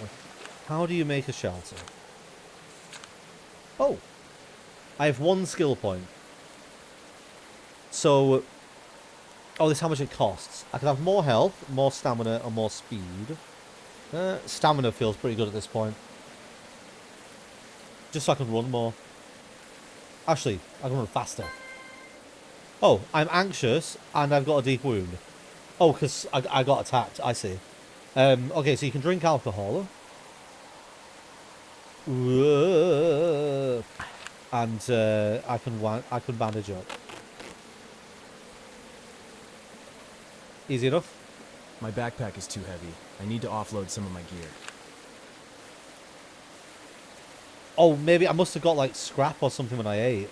How do you make a shelter? Oh. I have 1 skill point. So... Oh, this is how much it costs. I could have more health, more stamina, and more speed. Stamina feels pretty good at this point. Just so I can run more. Actually, I can run faster. Oh, I'm anxious, and I've got a deep wound. Oh, because I got attacked. I see. Okay, so you can drink alcohol. and I can bandage up. Easy enough. My backpack is too heavy. I need to offload some of my gear. Oh, maybe I must have got like scrap or something when I ate.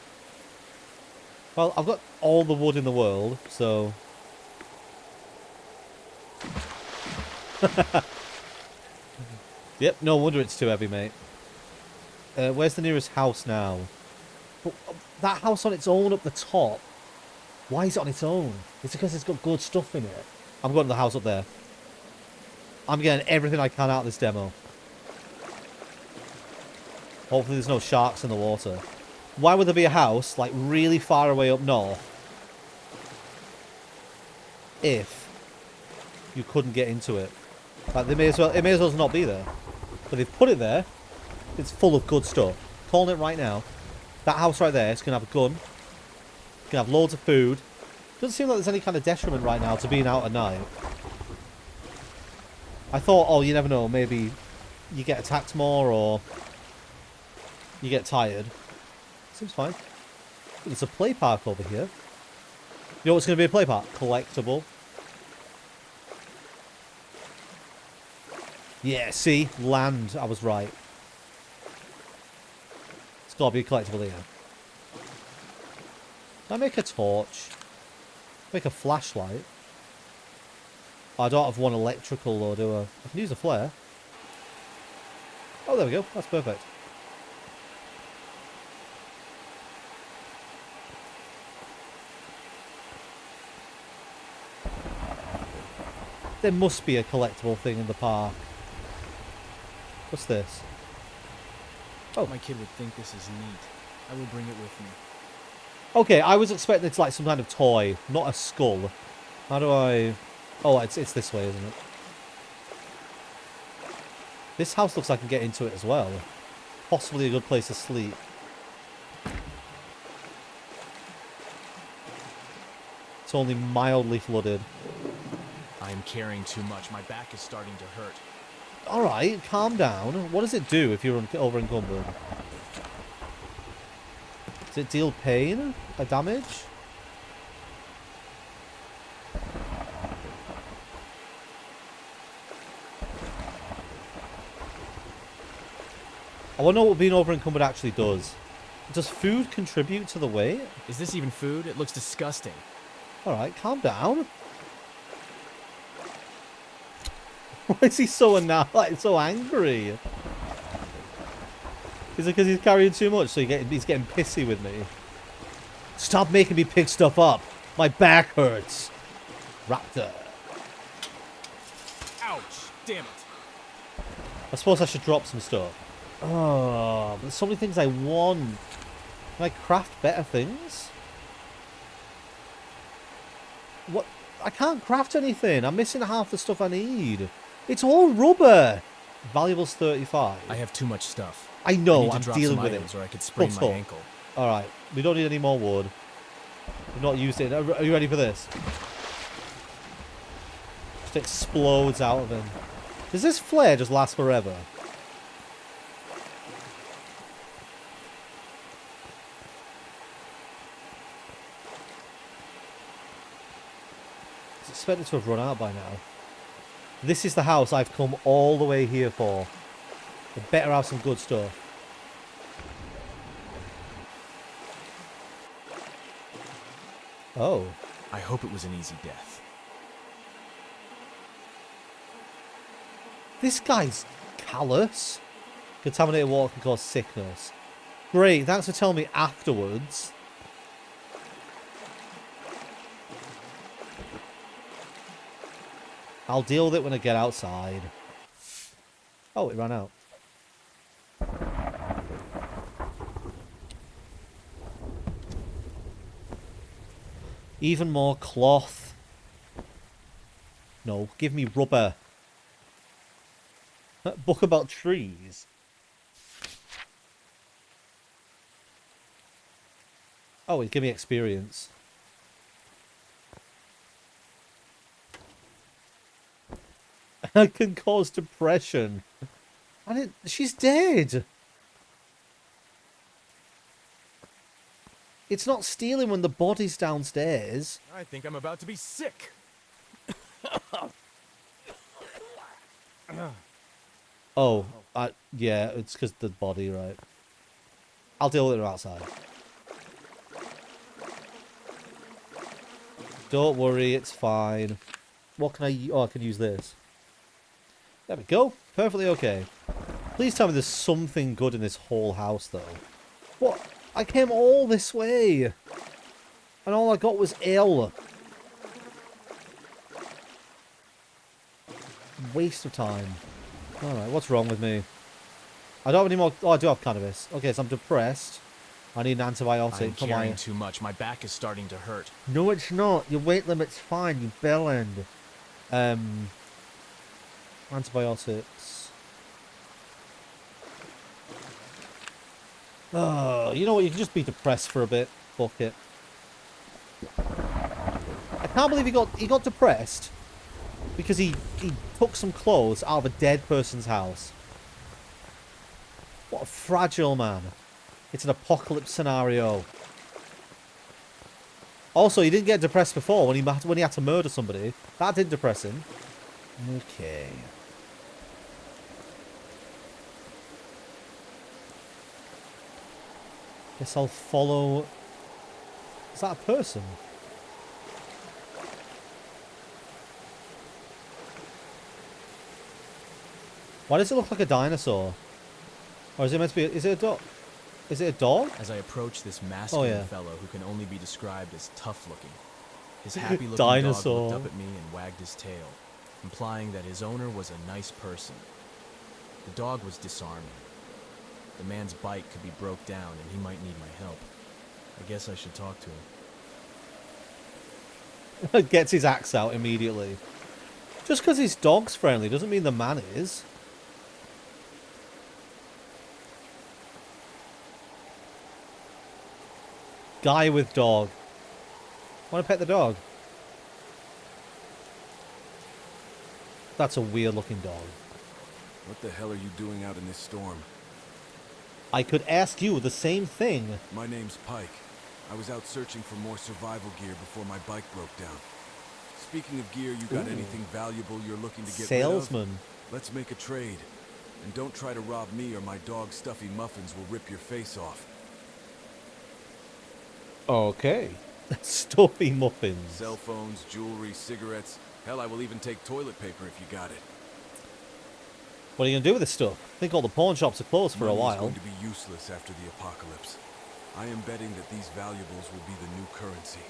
Well, I've got all the wood in the world, so... Yep, no wonder it's too heavy, mate. Where's the nearest house now? But, that house on its own up the top. Why is it on its own? It's because it's got good stuff in it. I'm going to the house up there. I'm getting everything I can out of this demo. Hopefully there's no sharks in the water. Why would there be a house, like, really far away up north if you couldn't get into it? Like, it may as well not be there. But they've put it there. It's full of good stuff. Calling it right now. That house right there is going to have a gun. It's going to have loads of food. Doesn't seem like there's any kind of detriment right now to being out at night. I thought, oh, you never know, maybe you get attacked more or you get tired. Seems fine. There's a play park over here. You know what's going to be a play park? Collectible. Yeah, see? Land. I was right. It's got to be a collectible here. Can I make a torch? Make a flashlight? Oh, I don't have one electrical though, do I? I can use a flare. Oh, there we go. That's perfect. There must be a collectible thing in the park. What's this? Oh. My kid would think this is neat. I will bring it with me. Okay, I was expecting it's like some kind of toy, not a skull. How do I... Oh, it's this way, isn't it? This house looks like I can get into it as well. Possibly a good place to sleep. It's only mildly flooded. I am carrying too much. My back is starting to hurt. Alright, calm down. What does it do if you're over encumbered? Does it deal pain? Or damage? I want to know what being over encumbered actually does. Does food contribute to the weight? Is this even food? It looks disgusting. Alright, calm down. Why is he so so angry? Is it because he's carrying too much, so he's getting pissy with me? Stop making me pick stuff up. My back hurts. Raptor. Ouch! Damn it. I suppose I should drop some stuff. Oh, there's so many things I want. Can I craft better things? What? I can't craft anything. I'm missing half the stuff I need. It's all rubber. Valuables 35. I have too much stuff. I know, I I'm dealing with it. Or I could sprain my ankle. Alright, we don't need any more wood. We've not used it. Are you ready for this? Just explodes out of him. Does this flare just last forever? It's expected to have run out by now. This is the house I've come all the way here for. I better have some good stuff. Oh. I hope it was an easy death. This guy's callous. Contaminated water can cause sickness. Great, thanks for telling me afterwards. I'll deal with it when I get outside. Oh, it ran out. Even more cloth. No, give me rubber. Book about trees. Oh, it give me experience. I can cause depression. She's dead. It's not stealing when the body's downstairs. I think I'm about to be sick. Oh, yeah, it's because the body, right? I'll deal with it outside. Don't worry, it's fine. What can I... Oh, I can use this. There we go. Perfectly okay. Please tell me there's something good in this whole house, though. What? I came all this way. And all I got was ale. Waste of time. Alright, what's wrong with me? I don't have any more... Oh, I do have cannabis. Okay, so I'm depressed. I need an antibiotic I'm for carrying my... too much. My back is starting to hurt. No, it's not. Your weight limit's fine, you bellend. Antibiotics. Oh, you know what? You can just be depressed for a bit. Fuck it. I can't believe he got depressed because he took some clothes out of a dead person's house. What a fragile man. It's an apocalypse scenario. Also, he didn't get depressed before when he had to murder somebody. That did depress him. Okay. Guess I'll follow... Is that a person? Why does it look like a dinosaur? Or is it meant to be... Is it a dog? Is it a dog? As I approach this masculine yeah. fellow who can only be described as tough-looking, his happy-looking Dinosaur. dog looked up at me and wagged his tail, implying that his owner was a nice person. The dog was disarming. The man's bike could be broke down and he might need my help. I guess I should talk to him. Gets his axe out immediately. Just because his dog's friendly doesn't mean the man is. Guy with dog. Want to pet the dog? That's a weird looking dog. What the hell are you doing out in this storm? I could ask you the same thing. My name's Pike. I was out searching for more survival gear before my bike broke down. Speaking of gear, you got anything valuable you're looking to get rid of? Salesman. Let's make a trade. And don't try to rob me or my dog Stuffy Muffins will rip your face off. Okay. Stuffy muffins. Cell phones, jewelry, cigarettes. Hell, I will even take toilet paper if you got it. What are you going to do with this stuff? I think all the pawn shops are closed for a Money is while. going to be useless after the apocalypse. I am betting that these valuables will be the new currency.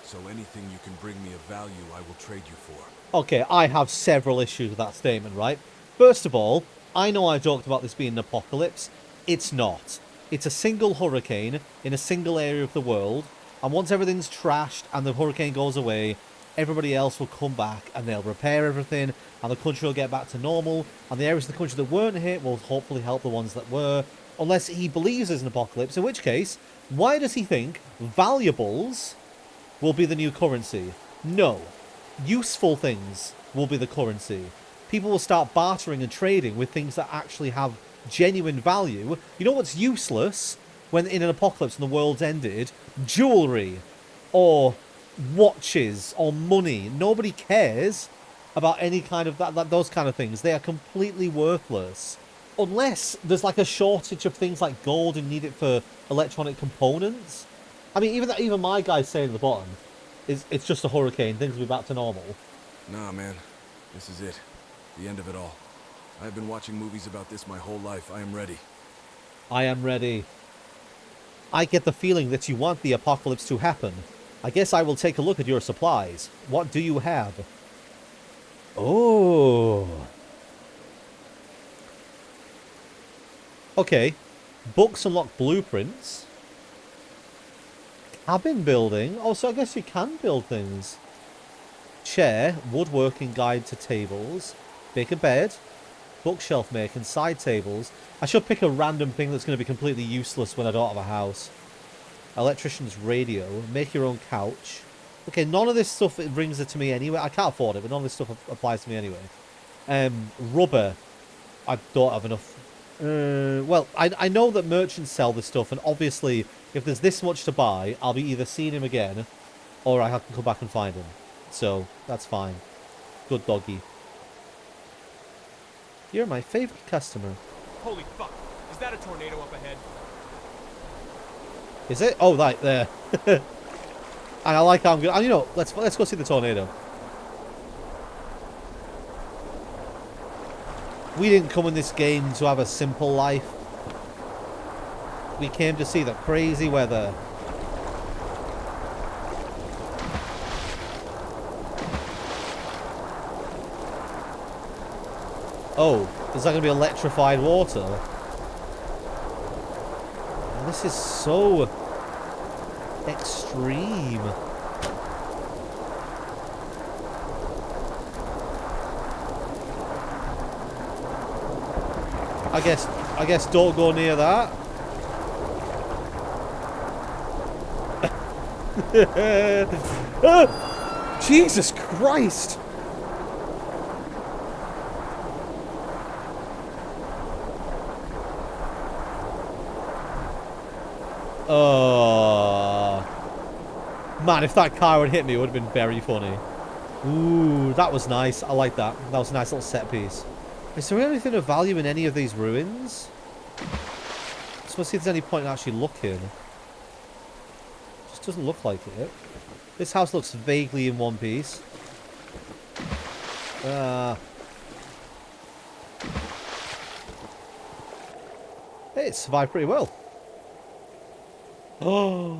So anything you can bring me of value, I will trade you for. Okay, I have several issues with that statement, right? First of all, I know I joked about this being an apocalypse. It's not. It's a single hurricane in a single area of the world, and once everything's trashed and the hurricane goes away, everybody else will come back and they'll repair everything, and the country will get back to normal, and the areas of the country that weren't hit will hopefully help the ones that were, unless he believes there's an apocalypse, in which case, why does he think valuables will be the new currency? No. Useful things will be the currency. People will start bartering and trading with things that actually have genuine value. You know what's useless when in an apocalypse and the world's ended? Jewelry or watches or money. Nobody cares about any kind of those kind of things. They are completely worthless unless there's like a shortage of things like gold and need it for electronic components. I mean, even my guy saying at the bottom is it's just a hurricane, things will be back to normal. Nah, man. This is it. The end of it all. I've been watching movies about this my whole life. I am ready. I am ready. I get the feeling that you want the apocalypse to happen. I guess I will take a look at your supplies. What do you have? Oh. Okay. Books unlock blueprints. Cabin building. Oh, so I guess you can build things. Chair. Woodworking guide to tables. Make a bed. Bookshelf making. Side tables. I should pick a random thing that's going to be completely useless when I don't have a house. Electrician's radio. Make your own couch. Okay, none of this stuff it brings it to me anyway. I can't afford it, but none of this stuff applies to me anyway. Rubber. I don't have enough. Well, I know that merchants sell this stuff, and obviously If there's this much to buy, I'll be either seeing him again, or I can come back and find him. So, that's fine. Good doggy. You're my favorite customer. Holy fuck! Is that a tornado up ahead? Is it? Oh, right there. And I like how I'm going. You know, let's go see the tornado. We didn't come in this game to have a simple life. We came to see the crazy weather. Oh, is that going to be electrified water? Oh, this is so extreme. I guess don't go near that. Ah! Jesus Christ! Oh man, if that car had hit me, it would have been very funny. Ooh, that was nice. I like that. That was a nice little set piece. Is there anything of value in any of these ruins? Just want to see if there's any point in actually looking. Just doesn't look like it. This house looks vaguely in one piece. Hey, it survived pretty well. Oh,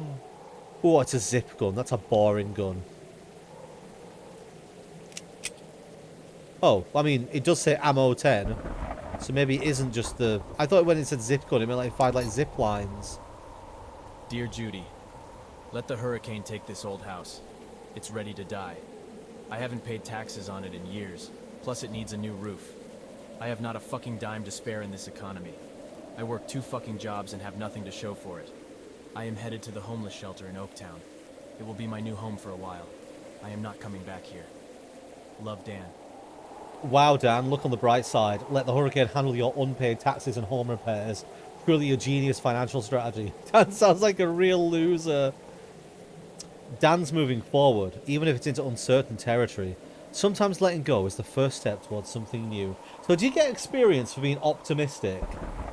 it's a zip gun. That's a boring gun. Oh, I mean, it does say ammo 10. So maybe it isn't just the... I thought when it said zip gun, it meant like fired like zip lines. Dear Judy, let the hurricane take this old house. It's ready to die. I haven't paid taxes on it in years. Plus it needs a new roof. I have not a fucking dime to spare in this economy. I work 2 fucking jobs and have nothing to show for it. I am headed to the homeless shelter in Oaktown. It will be my new home for a while. I am not coming back here. Love, Dan. Wow, Dan, look on the bright side. Let the hurricane handle your unpaid taxes and home repairs. Truly a genius financial strategy. Dan sounds like a real loser. Dan's moving forward, even if it's into uncertain territory. Sometimes letting go is the first step towards something new. So do you get experience for being optimistic?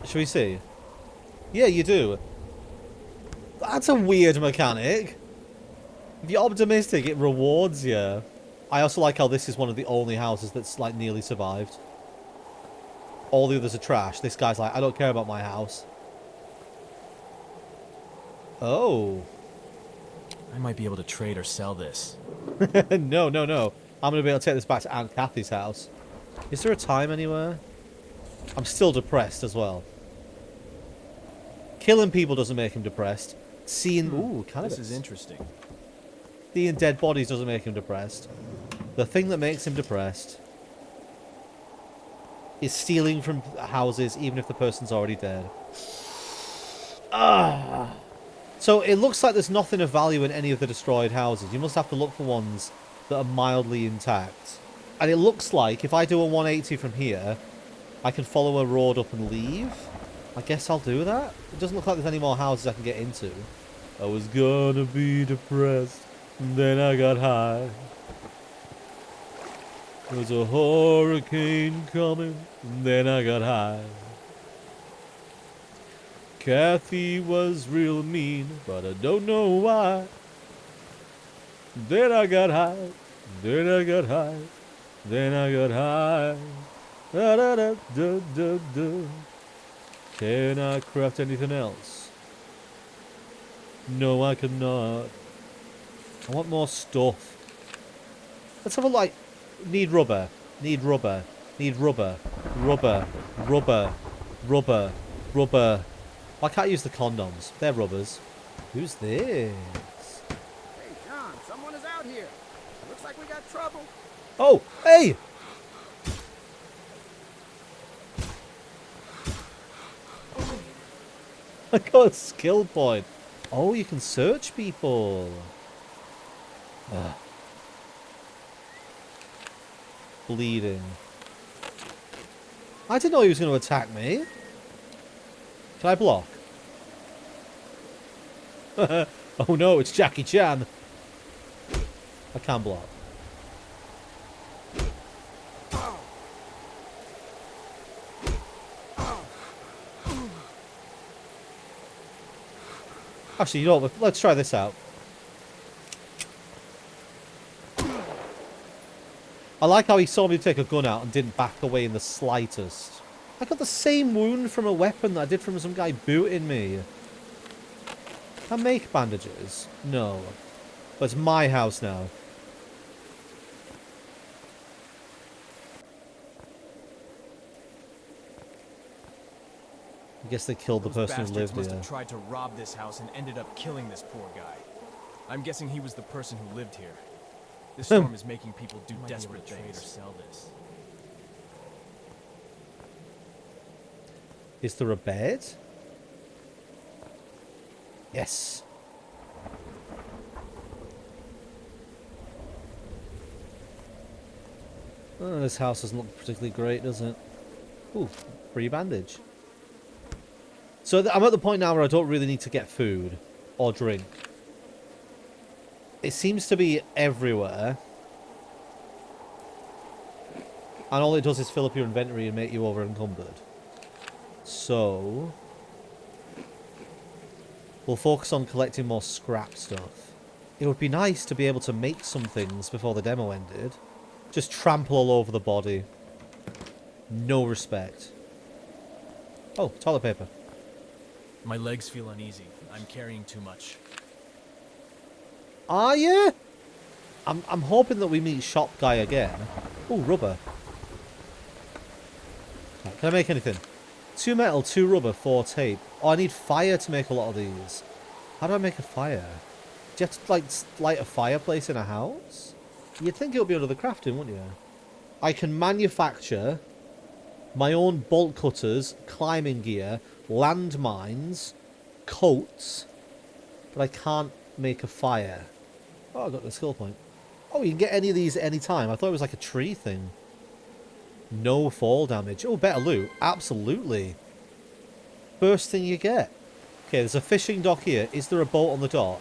Should we see? Yeah, you do. That's a weird mechanic. If you're optimistic, it rewards you. I also like how this is one of the only houses that's, like, nearly survived. All the others are trash. This guy's like, I don't care about my house. Oh. I might be able to trade or sell this. No. I'm going to be able to take this back to Aunt Kathy's house. Is there a time anywhere? I'm still depressed as well. Killing people doesn't make him depressed. Seeing... Ooh, cannabis. This is interesting. Seeing dead bodies doesn't make him depressed. The thing that makes him depressed is stealing from houses even if the person's already dead. Ah. So it looks like there's nothing of value in any of the destroyed houses. You must have to look for ones that are mildly intact. And it looks like if I do a 180 from here, I can follow a road up and leave. I guess I'll do that. It doesn't look like there's any more houses I can get into. I was gonna be depressed, then I got high. There's a hurricane coming, then I got high. Kathy was real mean, but I don't know why. Then I got high, then I got high, then I got high. Da da da da da da. Can I craft anything else? No, I cannot. I want more stuff. Let's have a like. Need rubber. Need rubber. Need rubber. Rubber. Rubber. Rubber. Rubber. I can't use the condoms. They're rubbers. Who's this? Hey, John, someone is out here. Looks like we got trouble. Oh, hey! I got a skill point. Oh, you can search people. Ugh. Bleeding. I didn't know he was going to attack me. Can I block? Oh no, it's Jackie Chan. I can't block. Actually, you know what? Let's try this out. I like how he saw me take a gun out and didn't back away in the slightest. I got the same wound from a weapon that I did from some guy booting me. I make bandages? No. But it's my house now. I guess they killed the person who lived must here. have tried to rob this house and ended up killing this poor guy. I'm guessing he was the person who lived here. This storm is making people do desperate things. Or sell this. Is there a bed? Yes. Oh, this house doesn't look particularly great, does it? Ooh, free bandage. So I'm at the point now where I don't really need to get food or drink. It seems to be everywhere. And all it does is fill up your inventory and make you over encumbered. So we'll focus on collecting more scrap stuff. It would be nice to be able to make some things before the demo ended. Just trample all over the body. No respect. Oh, toilet paper. My legs feel uneasy. I'm carrying too much. Are you? I'm hoping that we meet Shop Guy again. Oh, rubber. Right, can I make anything? 2 metal, 2 rubber, 4 tape. Oh, I need fire to make a lot of these. How do I make a fire? Do you have to, like, light a fireplace in a house? You'd think it would be under the crafting, wouldn't you? I can manufacture my own bolt cutters, climbing gear, landmines, coats, but I can't make a fire. Oh, I got the skill point. Oh, you can get any of these at any time. I thought it was like a tree thing. No fall damage. Oh, better loot. Absolutely. First thing you get. Okay, there's a fishing dock here. Is there a boat on the dock?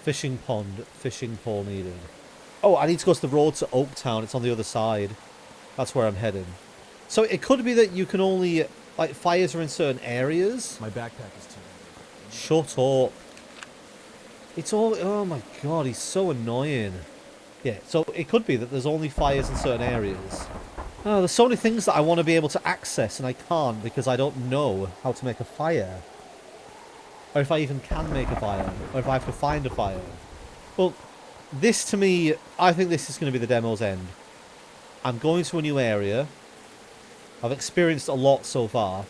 Fishing pond. Fishing pole needed. Oh, I need to go to the road to Oaktown. It's on the other side. That's where I'm heading. So it could be that you can only... Like, fires are in certain areas. My backpack is too heavy. Shut up. It's all... Oh my god, he's so annoying. Yeah, so it could be that there's only fires in certain areas. Oh, there's so many things that I want to be able to access and I can't because I don't know how to make a fire. Or if I even can make a fire. Or if I have to find a fire. Well, this to me, I think this is going to be the demo's end. I'm going to a new area. I've experienced a lot so far.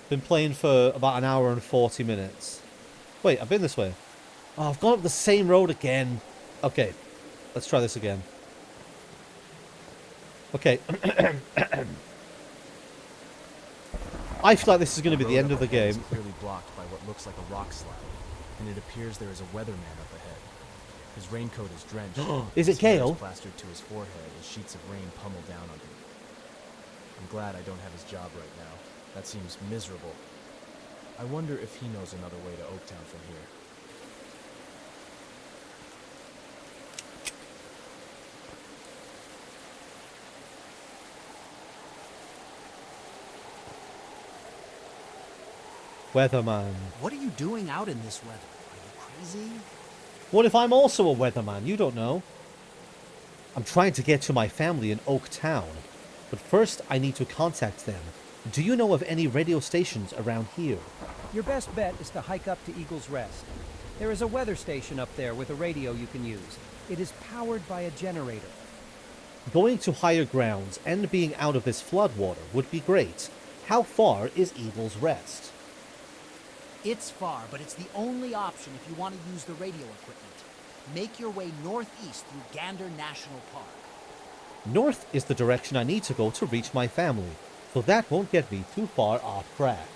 Been playing for about an hour and 40 minutes. Wait, I've been this way. Oh, I've gone up the same road again. Okay, let's try this again. Okay. I feel like this is going to be the end of the game. It's clearly blocked by what looks like a rock slide, and it appears there is a weatherman up ahead. His raincoat is drenched. Is it his hair Gale? is plastered to his forehead as sheets of rain pummel down on him. I'm glad I don't have his job right now. That seems miserable. I wonder if he knows another way to Oaktown from here. Weatherman. What are you doing out in this weather? Are you crazy? What if I'm also a weatherman? You don't know. I'm trying to get to my family in Oaktown. But first, I need to contact them. Do you know of any radio stations around here? Your best bet is to hike up to Eagle's Rest. There is a weather station up there with a radio you can use. It is powered by a generator. Going to higher grounds and being out of this floodwater would be great. How far is Eagle's Rest? It's far, but it's the only option if you want to use the radio equipment. Make your way northeast through Gander National Park. North is the direction I need to go to reach my family, so that won't get me too far off track.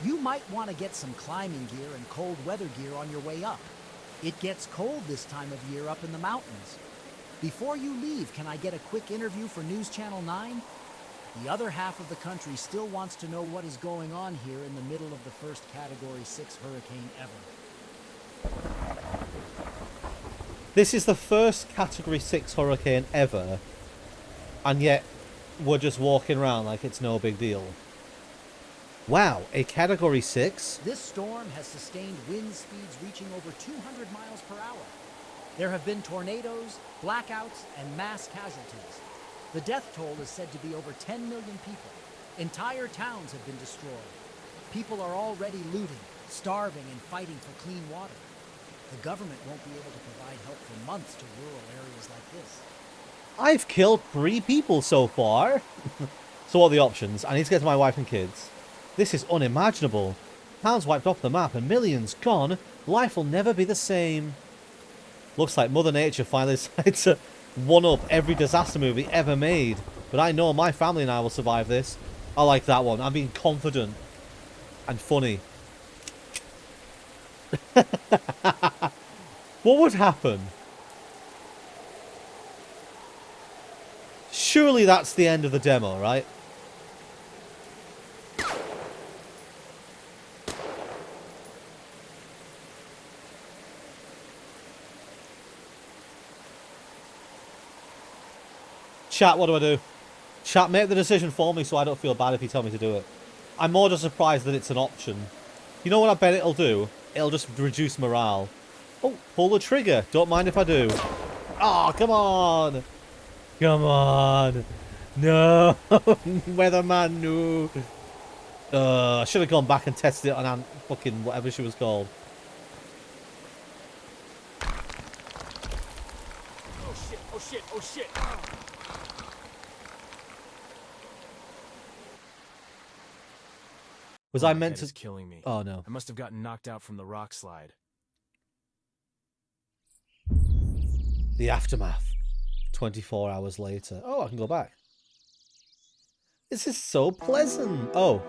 You might want to get some climbing gear and cold weather gear on your way up. It gets cold this time of year up in the mountains. Before you leave, can I get a quick interview for News Channel 9? The other half of the country still wants to know what is going on here in the middle of the first Category 6 hurricane ever. This is the first Category 6 hurricane ever, and yet we're just walking around like it's no big deal. Wow, a Category 6? This storm has sustained wind speeds reaching over 200 miles per hour. There have been tornadoes, blackouts, and mass casualties. The death toll is said to be over 10 million people. Entire towns have been destroyed. People are already looting, starving, and fighting for clean water. The government won't be able to provide help for months to rural areas like this. I've killed 3 people so far. So what are the options? I need to get to my wife and kids. This is unimaginable. Towns wiped off the map and millions gone. Life will never be the same. Looks like Mother Nature finally decided to one-up every disaster movie ever made. But I know my family and I will survive this. I like that one. I'm being confident and funny. What would happen? Surely that's the end of the demo, right? Chat, what do I do? Chat, make the decision for me so I don't feel bad if you tell me to do it. I'm more just surprised that it's an option. You know what I bet it'll do? It'll just reduce morale. Oh, pull the trigger. Don't mind if I do. Oh, come on. Come on. No. Weatherman, no. I should have gone back and tested it on Aunt fucking whatever she was called. Oh shit, oh shit, oh shit. Was Oh, I my meant head to... is killing me. Oh, no. I must have gotten knocked out from the rock slide. The aftermath. 24 hours later. Oh, I can go back. This is so pleasant. Oh.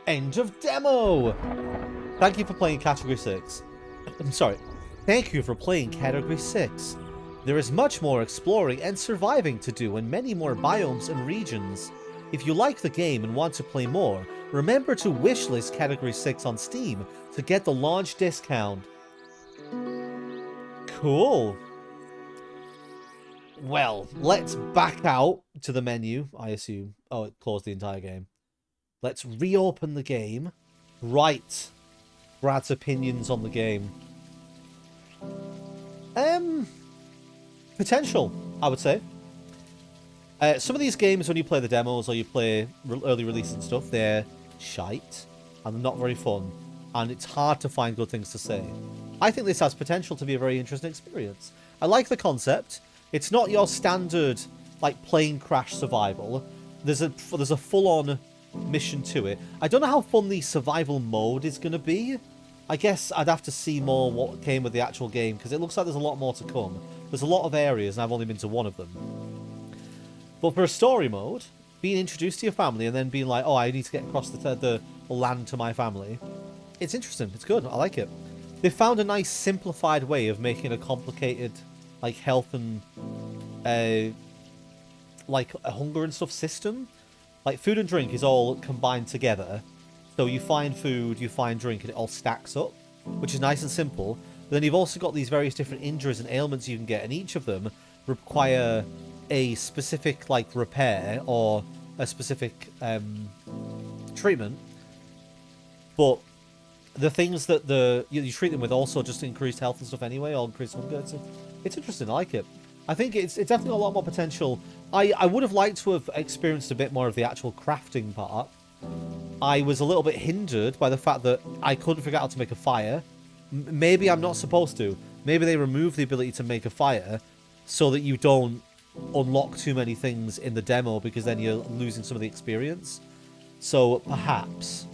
End of demo. Thank you for playing Category 6. I'm sorry. Thank you for playing Category 6. There is much more exploring and surviving to do in many more biomes and regions. If you like the game and want to play more, remember to wishlist Category 6 on Steam to get the launch discount. Cool. Well, let's back out to the menu, I assume. Oh, it closed the entire game. Let's reopen the game. Right. Brad's opinions on the game. Potential, I would say. Some of these games, when you play the demos or you play early release and stuff, they're shite and they're not very fun, and it's hard to find good things to say. I think this has potential to be a very interesting experience. I like the concept. It's not your standard like plane crash survival. There's a full-on mission to it. I don't know how fun the survival mode is going to be. I guess I'd have to see more what came with the actual game, because it looks like there's a lot more to come. There's a lot of areas and I've only been to one of them. But for a story mode, being introduced to your family and then being like, oh, I need to get across the land to my family, it's interesting. It's good. I like it. They found a nice simplified way of making a complicated, like, health and, like, a hunger and stuff system. Like, food and drink is all combined together. So you find food, you find drink, and it all stacks up, which is nice and simple. But then you've also got these various different injuries and ailments you can get, and each of them require a specific, like, repair or a specific treatment. But the things that you treat them with also just increased health and stuff anyway, or increased hunger. It's interesting. I like it. I think it's definitely got a lot more potential. I would have liked to have experienced a bit more of the actual crafting part. I was a little bit hindered by the fact that I couldn't figure out how to make a fire. Maybe I'm not supposed to. Maybe they remove the ability to make a fire so that you don't unlock too many things in the demo, because then you're losing some of the experience. So perhaps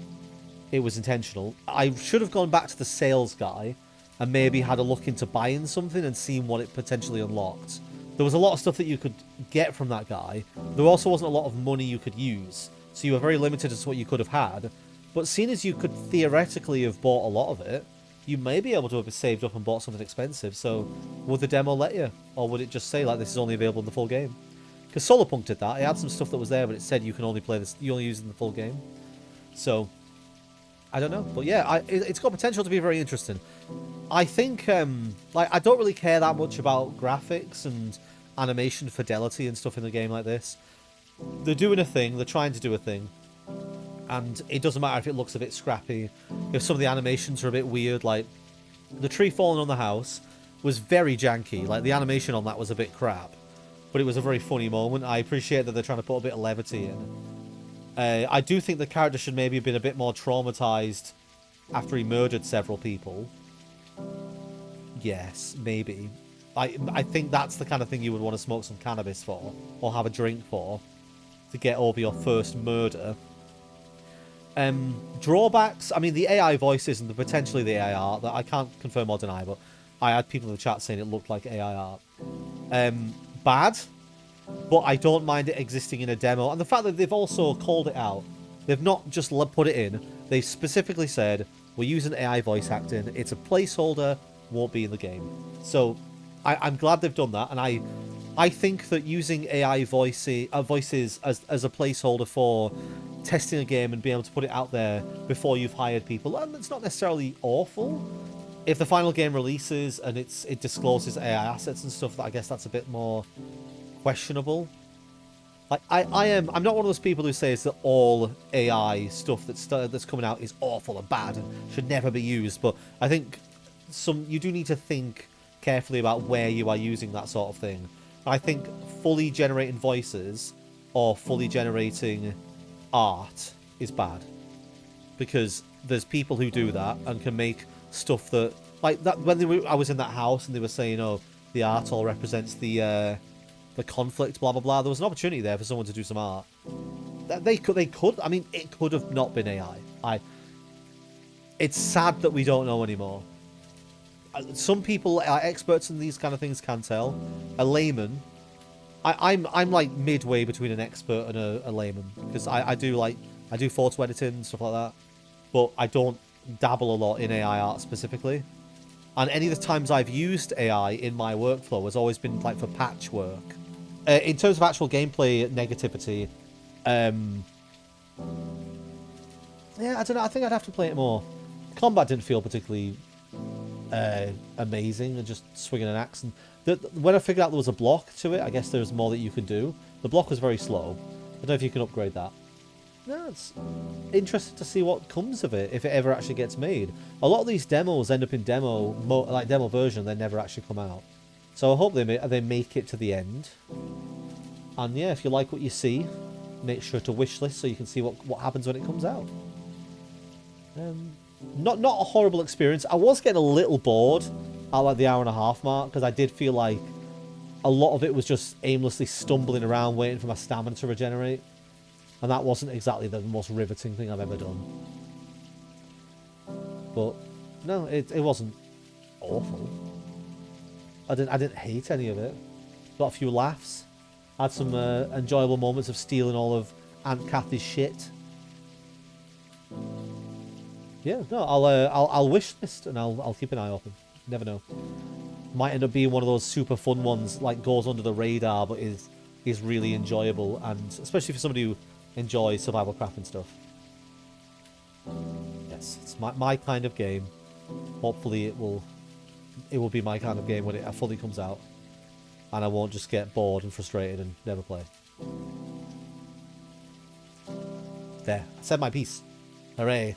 it was intentional. I should have gone back to the sales guy and maybe had a look into buying something and seeing what it potentially unlocked. There was a lot of stuff that you could get from that guy. There also wasn't a lot of money you could use, so you were very limited as to what you could have had. But seeing as you could theoretically have bought a lot of it, you may be able to have saved up and bought something expensive. So would the demo let you? Or would it just say, like, this is only available in the full game? Because Solarpunk did that. It had some stuff that was there, but it said you can only play this, you only use it in the full game. So, I don't know. But yeah, it's got potential to be very interesting. I think, like, I don't really care that much about graphics and animation fidelity and stuff in a game like this. They're doing a thing, they're trying to do a thing. And it doesn't matter if it looks a bit scrappy, if some of the animations are a bit weird, like, the tree falling on the house was very janky. Like, the animation on that was a bit crap. But it was a very funny moment. I appreciate that they're trying to put a bit of levity in. I do think the character should maybe have been a bit more traumatized after he murdered several people. Yes, maybe. I think that's the kind of thing you would want to smoke some cannabis for, or have a drink for, to get over your first murder. Drawbacks, I mean, the AI voices and potentially the AI art, that I can't confirm or deny, but I had people in the chat saying it looked like AI art. Bad, but I don't mind it existing in a demo. And the fact that they've also called it out. They've not just put it in. They've specifically said, we're using AI voice acting. It's a placeholder, won't be in the game. So I'm glad they've done that. And I think that using AI voices as a placeholder for testing a game and being able to put it out there before you've hired people, and it's not necessarily awful. If the final game releases and it discloses AI assets and stuff, I guess that's a bit more questionable. Like I'm not one of those people who says that all AI stuff that's coming out is awful and bad and should never be used. But I think you do need to think carefully about where you are using that sort of thing. I think fully generating voices or fully generating art is bad, because there's people who do that and can make stuff that, like that when I was in that house and they were saying, oh, the art all represents the conflict, blah blah blah. There was an opportunity there for someone to do some art. They could. I mean, it could have not been AI. It's sad that we don't know anymore. Some people are experts in these kind of things, can tell. A layman, I'm like midway between an expert and a layman, because I do photo editing and stuff like that, but I don't dabble a lot in AI art specifically. And any of the times I've used AI in my workflow has always been like for patchwork. In terms of actual gameplay negativity, yeah, I don't know. I think I'd have to play it more. Combat didn't feel particularly amazing, and just swinging an axe. And when I figured out there was a block to it, I guess there's more that you could do. The block was very slow. I don't know if you can upgrade that. No, it's interesting to see what comes of it, if it ever actually gets made. A lot of these demos end up in demo version, they never actually come out. So I hope they make it to the end. And yeah, if you like what you see, make sure to wishlist so you can see what happens when it comes out. Not a horrible experience. I was getting a little bored at like the 1.5 hour mark, because I did feel like a lot of it was just aimlessly stumbling around waiting for my stamina to regenerate. And that wasn't exactly the most riveting thing I've ever done. But no, it wasn't awful. I didn't hate any of it. Got a few laughs. Had some enjoyable moments of stealing all of Aunt Kathy's shit. Yeah, no, I'll wish list and I'll keep an eye open. Never know. Might end up being one of those super fun ones, like goes under the radar, but is really enjoyable, and especially for somebody who enjoys survival craft and stuff. Yes, it's my kind of game. Hopefully it will be my kind of game when it fully comes out, and I won't just get bored and frustrated and never play. There, I said my piece. Hooray.